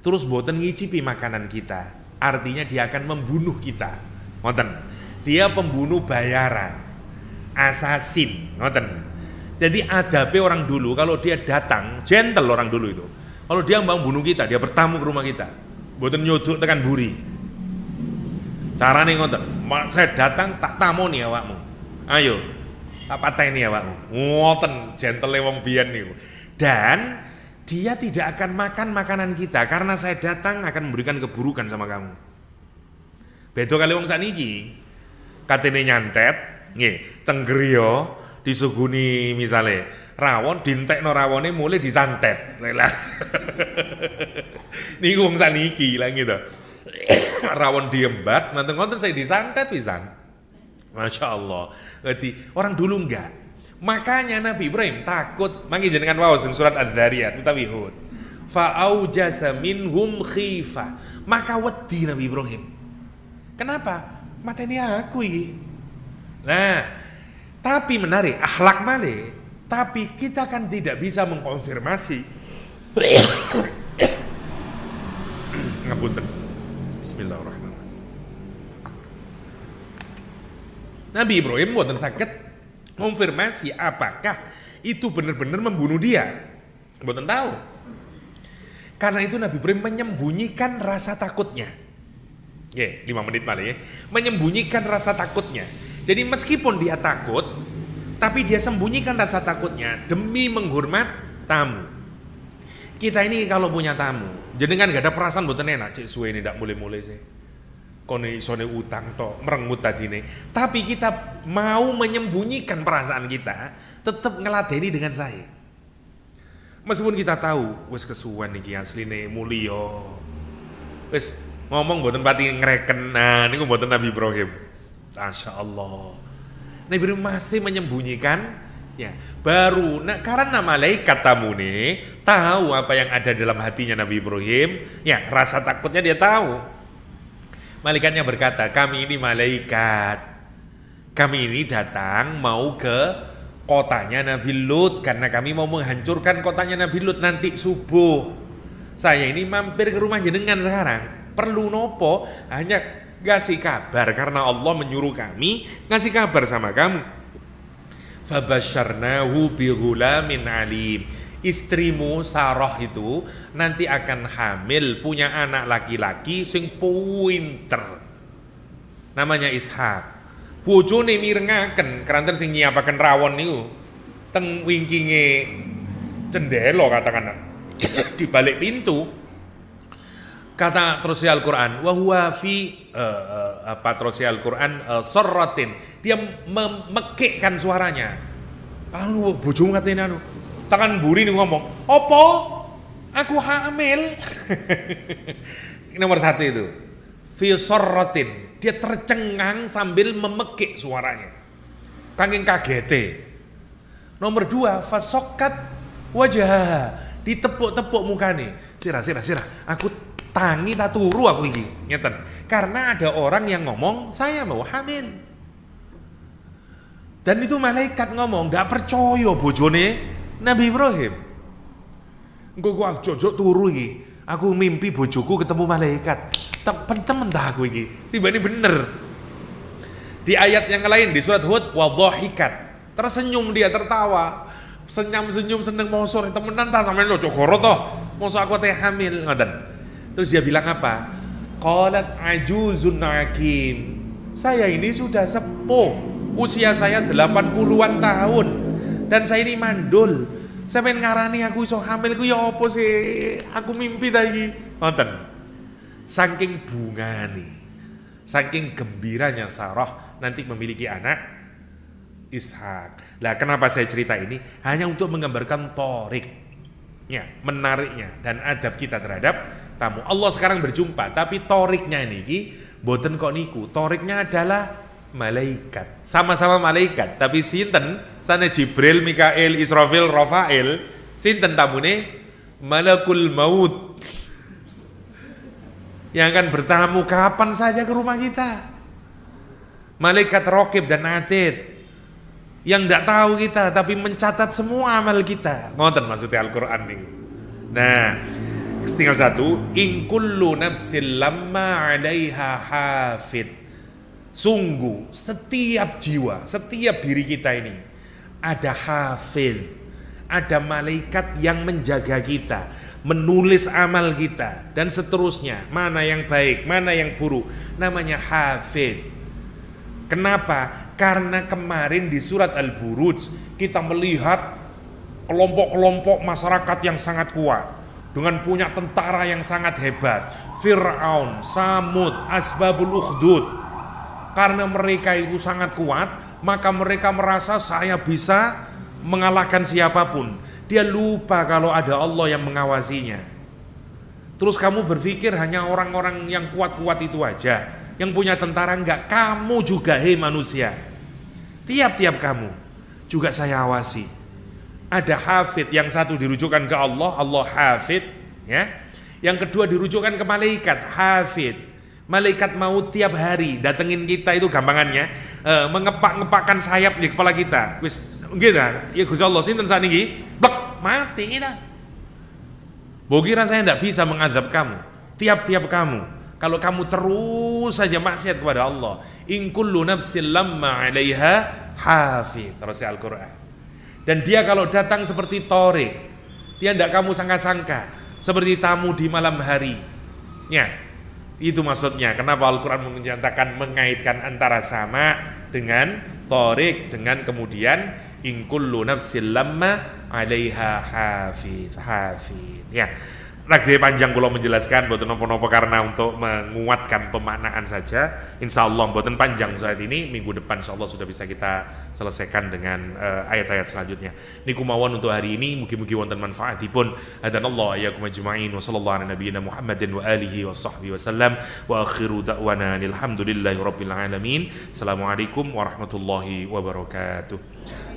terus mboten ngicipi makanan kita, artinya dia akan membunuh kita. Ngoten. Dia pembunuh bayaran, assassin, ngoten. Jadi adabe orang dulu kalau dia datang, gentle orang dulu itu. Kalau dia mau bunuh kita, dia bertamu ke rumah kita, mboten nyodok tekan buri. Carane ngoten, saya datang tak tamoni awakmu. Ayo, tak pateni awakmu. Ngoten gentle wong biyen niku. Dan dia tidak akan makan makanan kita karena saya datang akan memberikan keburukan sama kamu. Beda kali wong sakniki. Katene nyantet, nggih, teng griya disuguni misale rawon dintekno rawone mulai disantet. Lah. Niku wong saniki lah gitu. Rawon diembat, nanti ngoten saya disantet pisan. Masya Allah. Berarti orang dulu enggak. Makanya Nabi Ibrahim takut. Mangke jenengan waos surat Adz-Dzariyat utawi Hud. Fa aujasa minhum khifah. Maka wedi Nabi Ibrahim. Kenapa? Mateni aku iki. Nah, tapi menarik, akhlak malih, tapi kita kan tidak bisa mengkonfirmasi. Ngapunten. Bismillahirrahmanirrahim. Nabi Ibrahim mboten saged konfirmasi apakah itu benar-benar membunuh dia. Mboten tahu. Karena itu Nabi Ibrahim menyembunyikan rasa takutnya. 5 menit malah ya. Menyembunyikan rasa takutnya. Jadi meskipun dia takut, tapi dia sembunyikan rasa takutnya demi menghormat tamu. Kita ini kalau punya tamu, jenengan gak ada perasaan mboten enak, cek suwe ini ndak mulai-mulai sih. Kone isone utang tok, merengut tadine. Tapi kita mau menyembunyikan perasaan kita, tetap ngeladeni dengan saya. Meskipun kita tahu wis kesuwen iki asline mulya. Wis ngomong mboten pati ngreken. Nah niku mboten Nabi Ibrahim. Masya Allah. Nabi Ibrahim masih menyembunyikan Ya, baru karena malaikat tamu nih tahu apa yang ada dalam hatinya Nabi Ibrahim, ya rasa takutnya dia tahu. Malaikatnya berkata, kami ini malaikat, kami ini datang mau ke kotanya Nabi Lut karena kami mau menghancurkan kotanya Nabi Lut nanti subuh. Saya ini mampir ke rumah jenengan sekarang, perlu nopo? Hanya ngasih kabar karena Allah menyuruh kami ngasih kabar sama kamu. Fabasyarnahu bighulamin alim. Istrimu Sarah itu nanti akan hamil punya anak laki-laki sing pinter. Namanya Ishak. Bojone mirengaken keranten sing nyiapaken rawon niku teng wingkinge cendela katakan di balik pintu. Kata terus Al-Qur'an, wa huwa fi terus Al-Qur'an sarratin. Dia memekikkan suaranya. Kalau bojomu katene anu, tangan buri nih ngomong, "Opo? Aku hamil." Nomor 1 itu. Fi sarratin. Dia tercengang sambil memekik suaranya. Kanging kagete. Nomor 2, fasokkat wajah. Ditepuk-tepuk mukane. Sirah. Aku tangi tak turu aku iki, ngeten. Karena ada orang yang ngomong saya mau hamil. Dan itu malaikat ngomong, enggak percaya bojone Nabi Ibrahim. Engko aku jojok turu iki. Aku mimpi bojoku ketemu malaikat. Temen dah aku iki. Tiba ini bener. Di ayat yang lain di surat Hud, wa dhahikat. Tersenyum dia, tertawa. Senyum seneng mosor temenan ta sampean ojo goro to. Mosok aku teh hamil ngoten. Terus dia bilang apa? Qalat ajuzun akim. Saya ini sudah sepuh. Usia saya 80-an tahun. Dan saya ini mandul. Sampeyan ngarani aku iso hamil ku ya apa sih? Aku mimpi tadi. Ngoten. Saking bungane. Saking gembiranya Sarah nanti memiliki anak Ishak. Lah kenapa saya cerita ini? Hanya untuk menggambarkan toriknya, menariknya dan adab kita terhadap tamu. Allah sekarang berjumpa, tapi toriknya ini boten kok niku. Toriknya adalah malaikat. Sama-sama malaikat, tapi sinten sana Jibril, Mikail, Israfil, Rafael. Sinten tamune? Malakul maut. Yang akan bertamu kapan saja ke rumah kita. Malaikat Raqib dan Atid. Yang tidak tahu kita tapi mencatat semua amal kita. Ngoten maksudnya Al-Qur'an nih. Nah, tinggal 1, in kullu nafsin lamma 'alaiha hafid. Sungguh setiap jiwa, setiap diri kita ini ada hafiz. Ada malaikat yang menjaga kita, menulis amal kita dan seterusnya. Mana yang baik, mana yang buruk. Namanya hafid. Kenapa? Karena kemarin di surat Al-Buruj kita melihat kelompok-kelompok masyarakat yang sangat kuat dengan punya tentara yang sangat hebat. Fir'aun, Samud, Asbabul Ukhdud. Karena mereka itu sangat kuat, maka mereka merasa saya bisa mengalahkan siapapun. Dia lupa kalau ada Allah yang mengawasinya. Terus kamu berpikir hanya orang-orang yang kuat-kuat itu aja yang punya tentara? Enggak, kamu juga hei manusia. Tiap-tiap kamu juga saya awasi. Ada hafid, yang satu dirujukan ke Allah, Allah hafid, ya. Yang kedua dirujukan ke malaikat, hafid. Malaikat maut tiap hari datengin kita itu gampangannya, mengepak-ngepakkan sayap di kepala kita. Wis nggih ta? Ya Gusti Allah sinten saniki? Blek, mati kita. Mbok kira saya enggak bisa mengadab kamu. Tiap-tiap kamu. Kalau kamu terus saja maksiat kepada Allah, in kullu nafsin lamma 'alaiha hafiz, terus Al-Qur'an. Dan dia kalau datang seperti torik, dia tidak kamu sangka-sangka, seperti tamu di malam hari. Ya, itu maksudnya. Kenapa Al-Qur'an menyatakan mengaitkan antara sama dengan torik dengan kemudian in kullu nafsin lamma 'alaiha hafiz. Ya. Lagi panjang kalau menjelaskan boten nopo-nopo karena untuk menguatkan pemaknaan saja. Insya Allah boten panjang saat ini, minggu depan insya Allah sudah bisa kita selesaikan dengan ayat-ayat selanjutnya. Niku mawon untuk hari ini, mugi-mugi wonten manfaatipun. Hadanallahu iyyakum ajma'in wa sallallahu ala nabiyyina Muhammadin wa alihi wa sahbihi wasallam wa akhiru da'wana alhamdulillahi rabbil alamin. Assalamualaikum warahmatullahi wabarakatuh.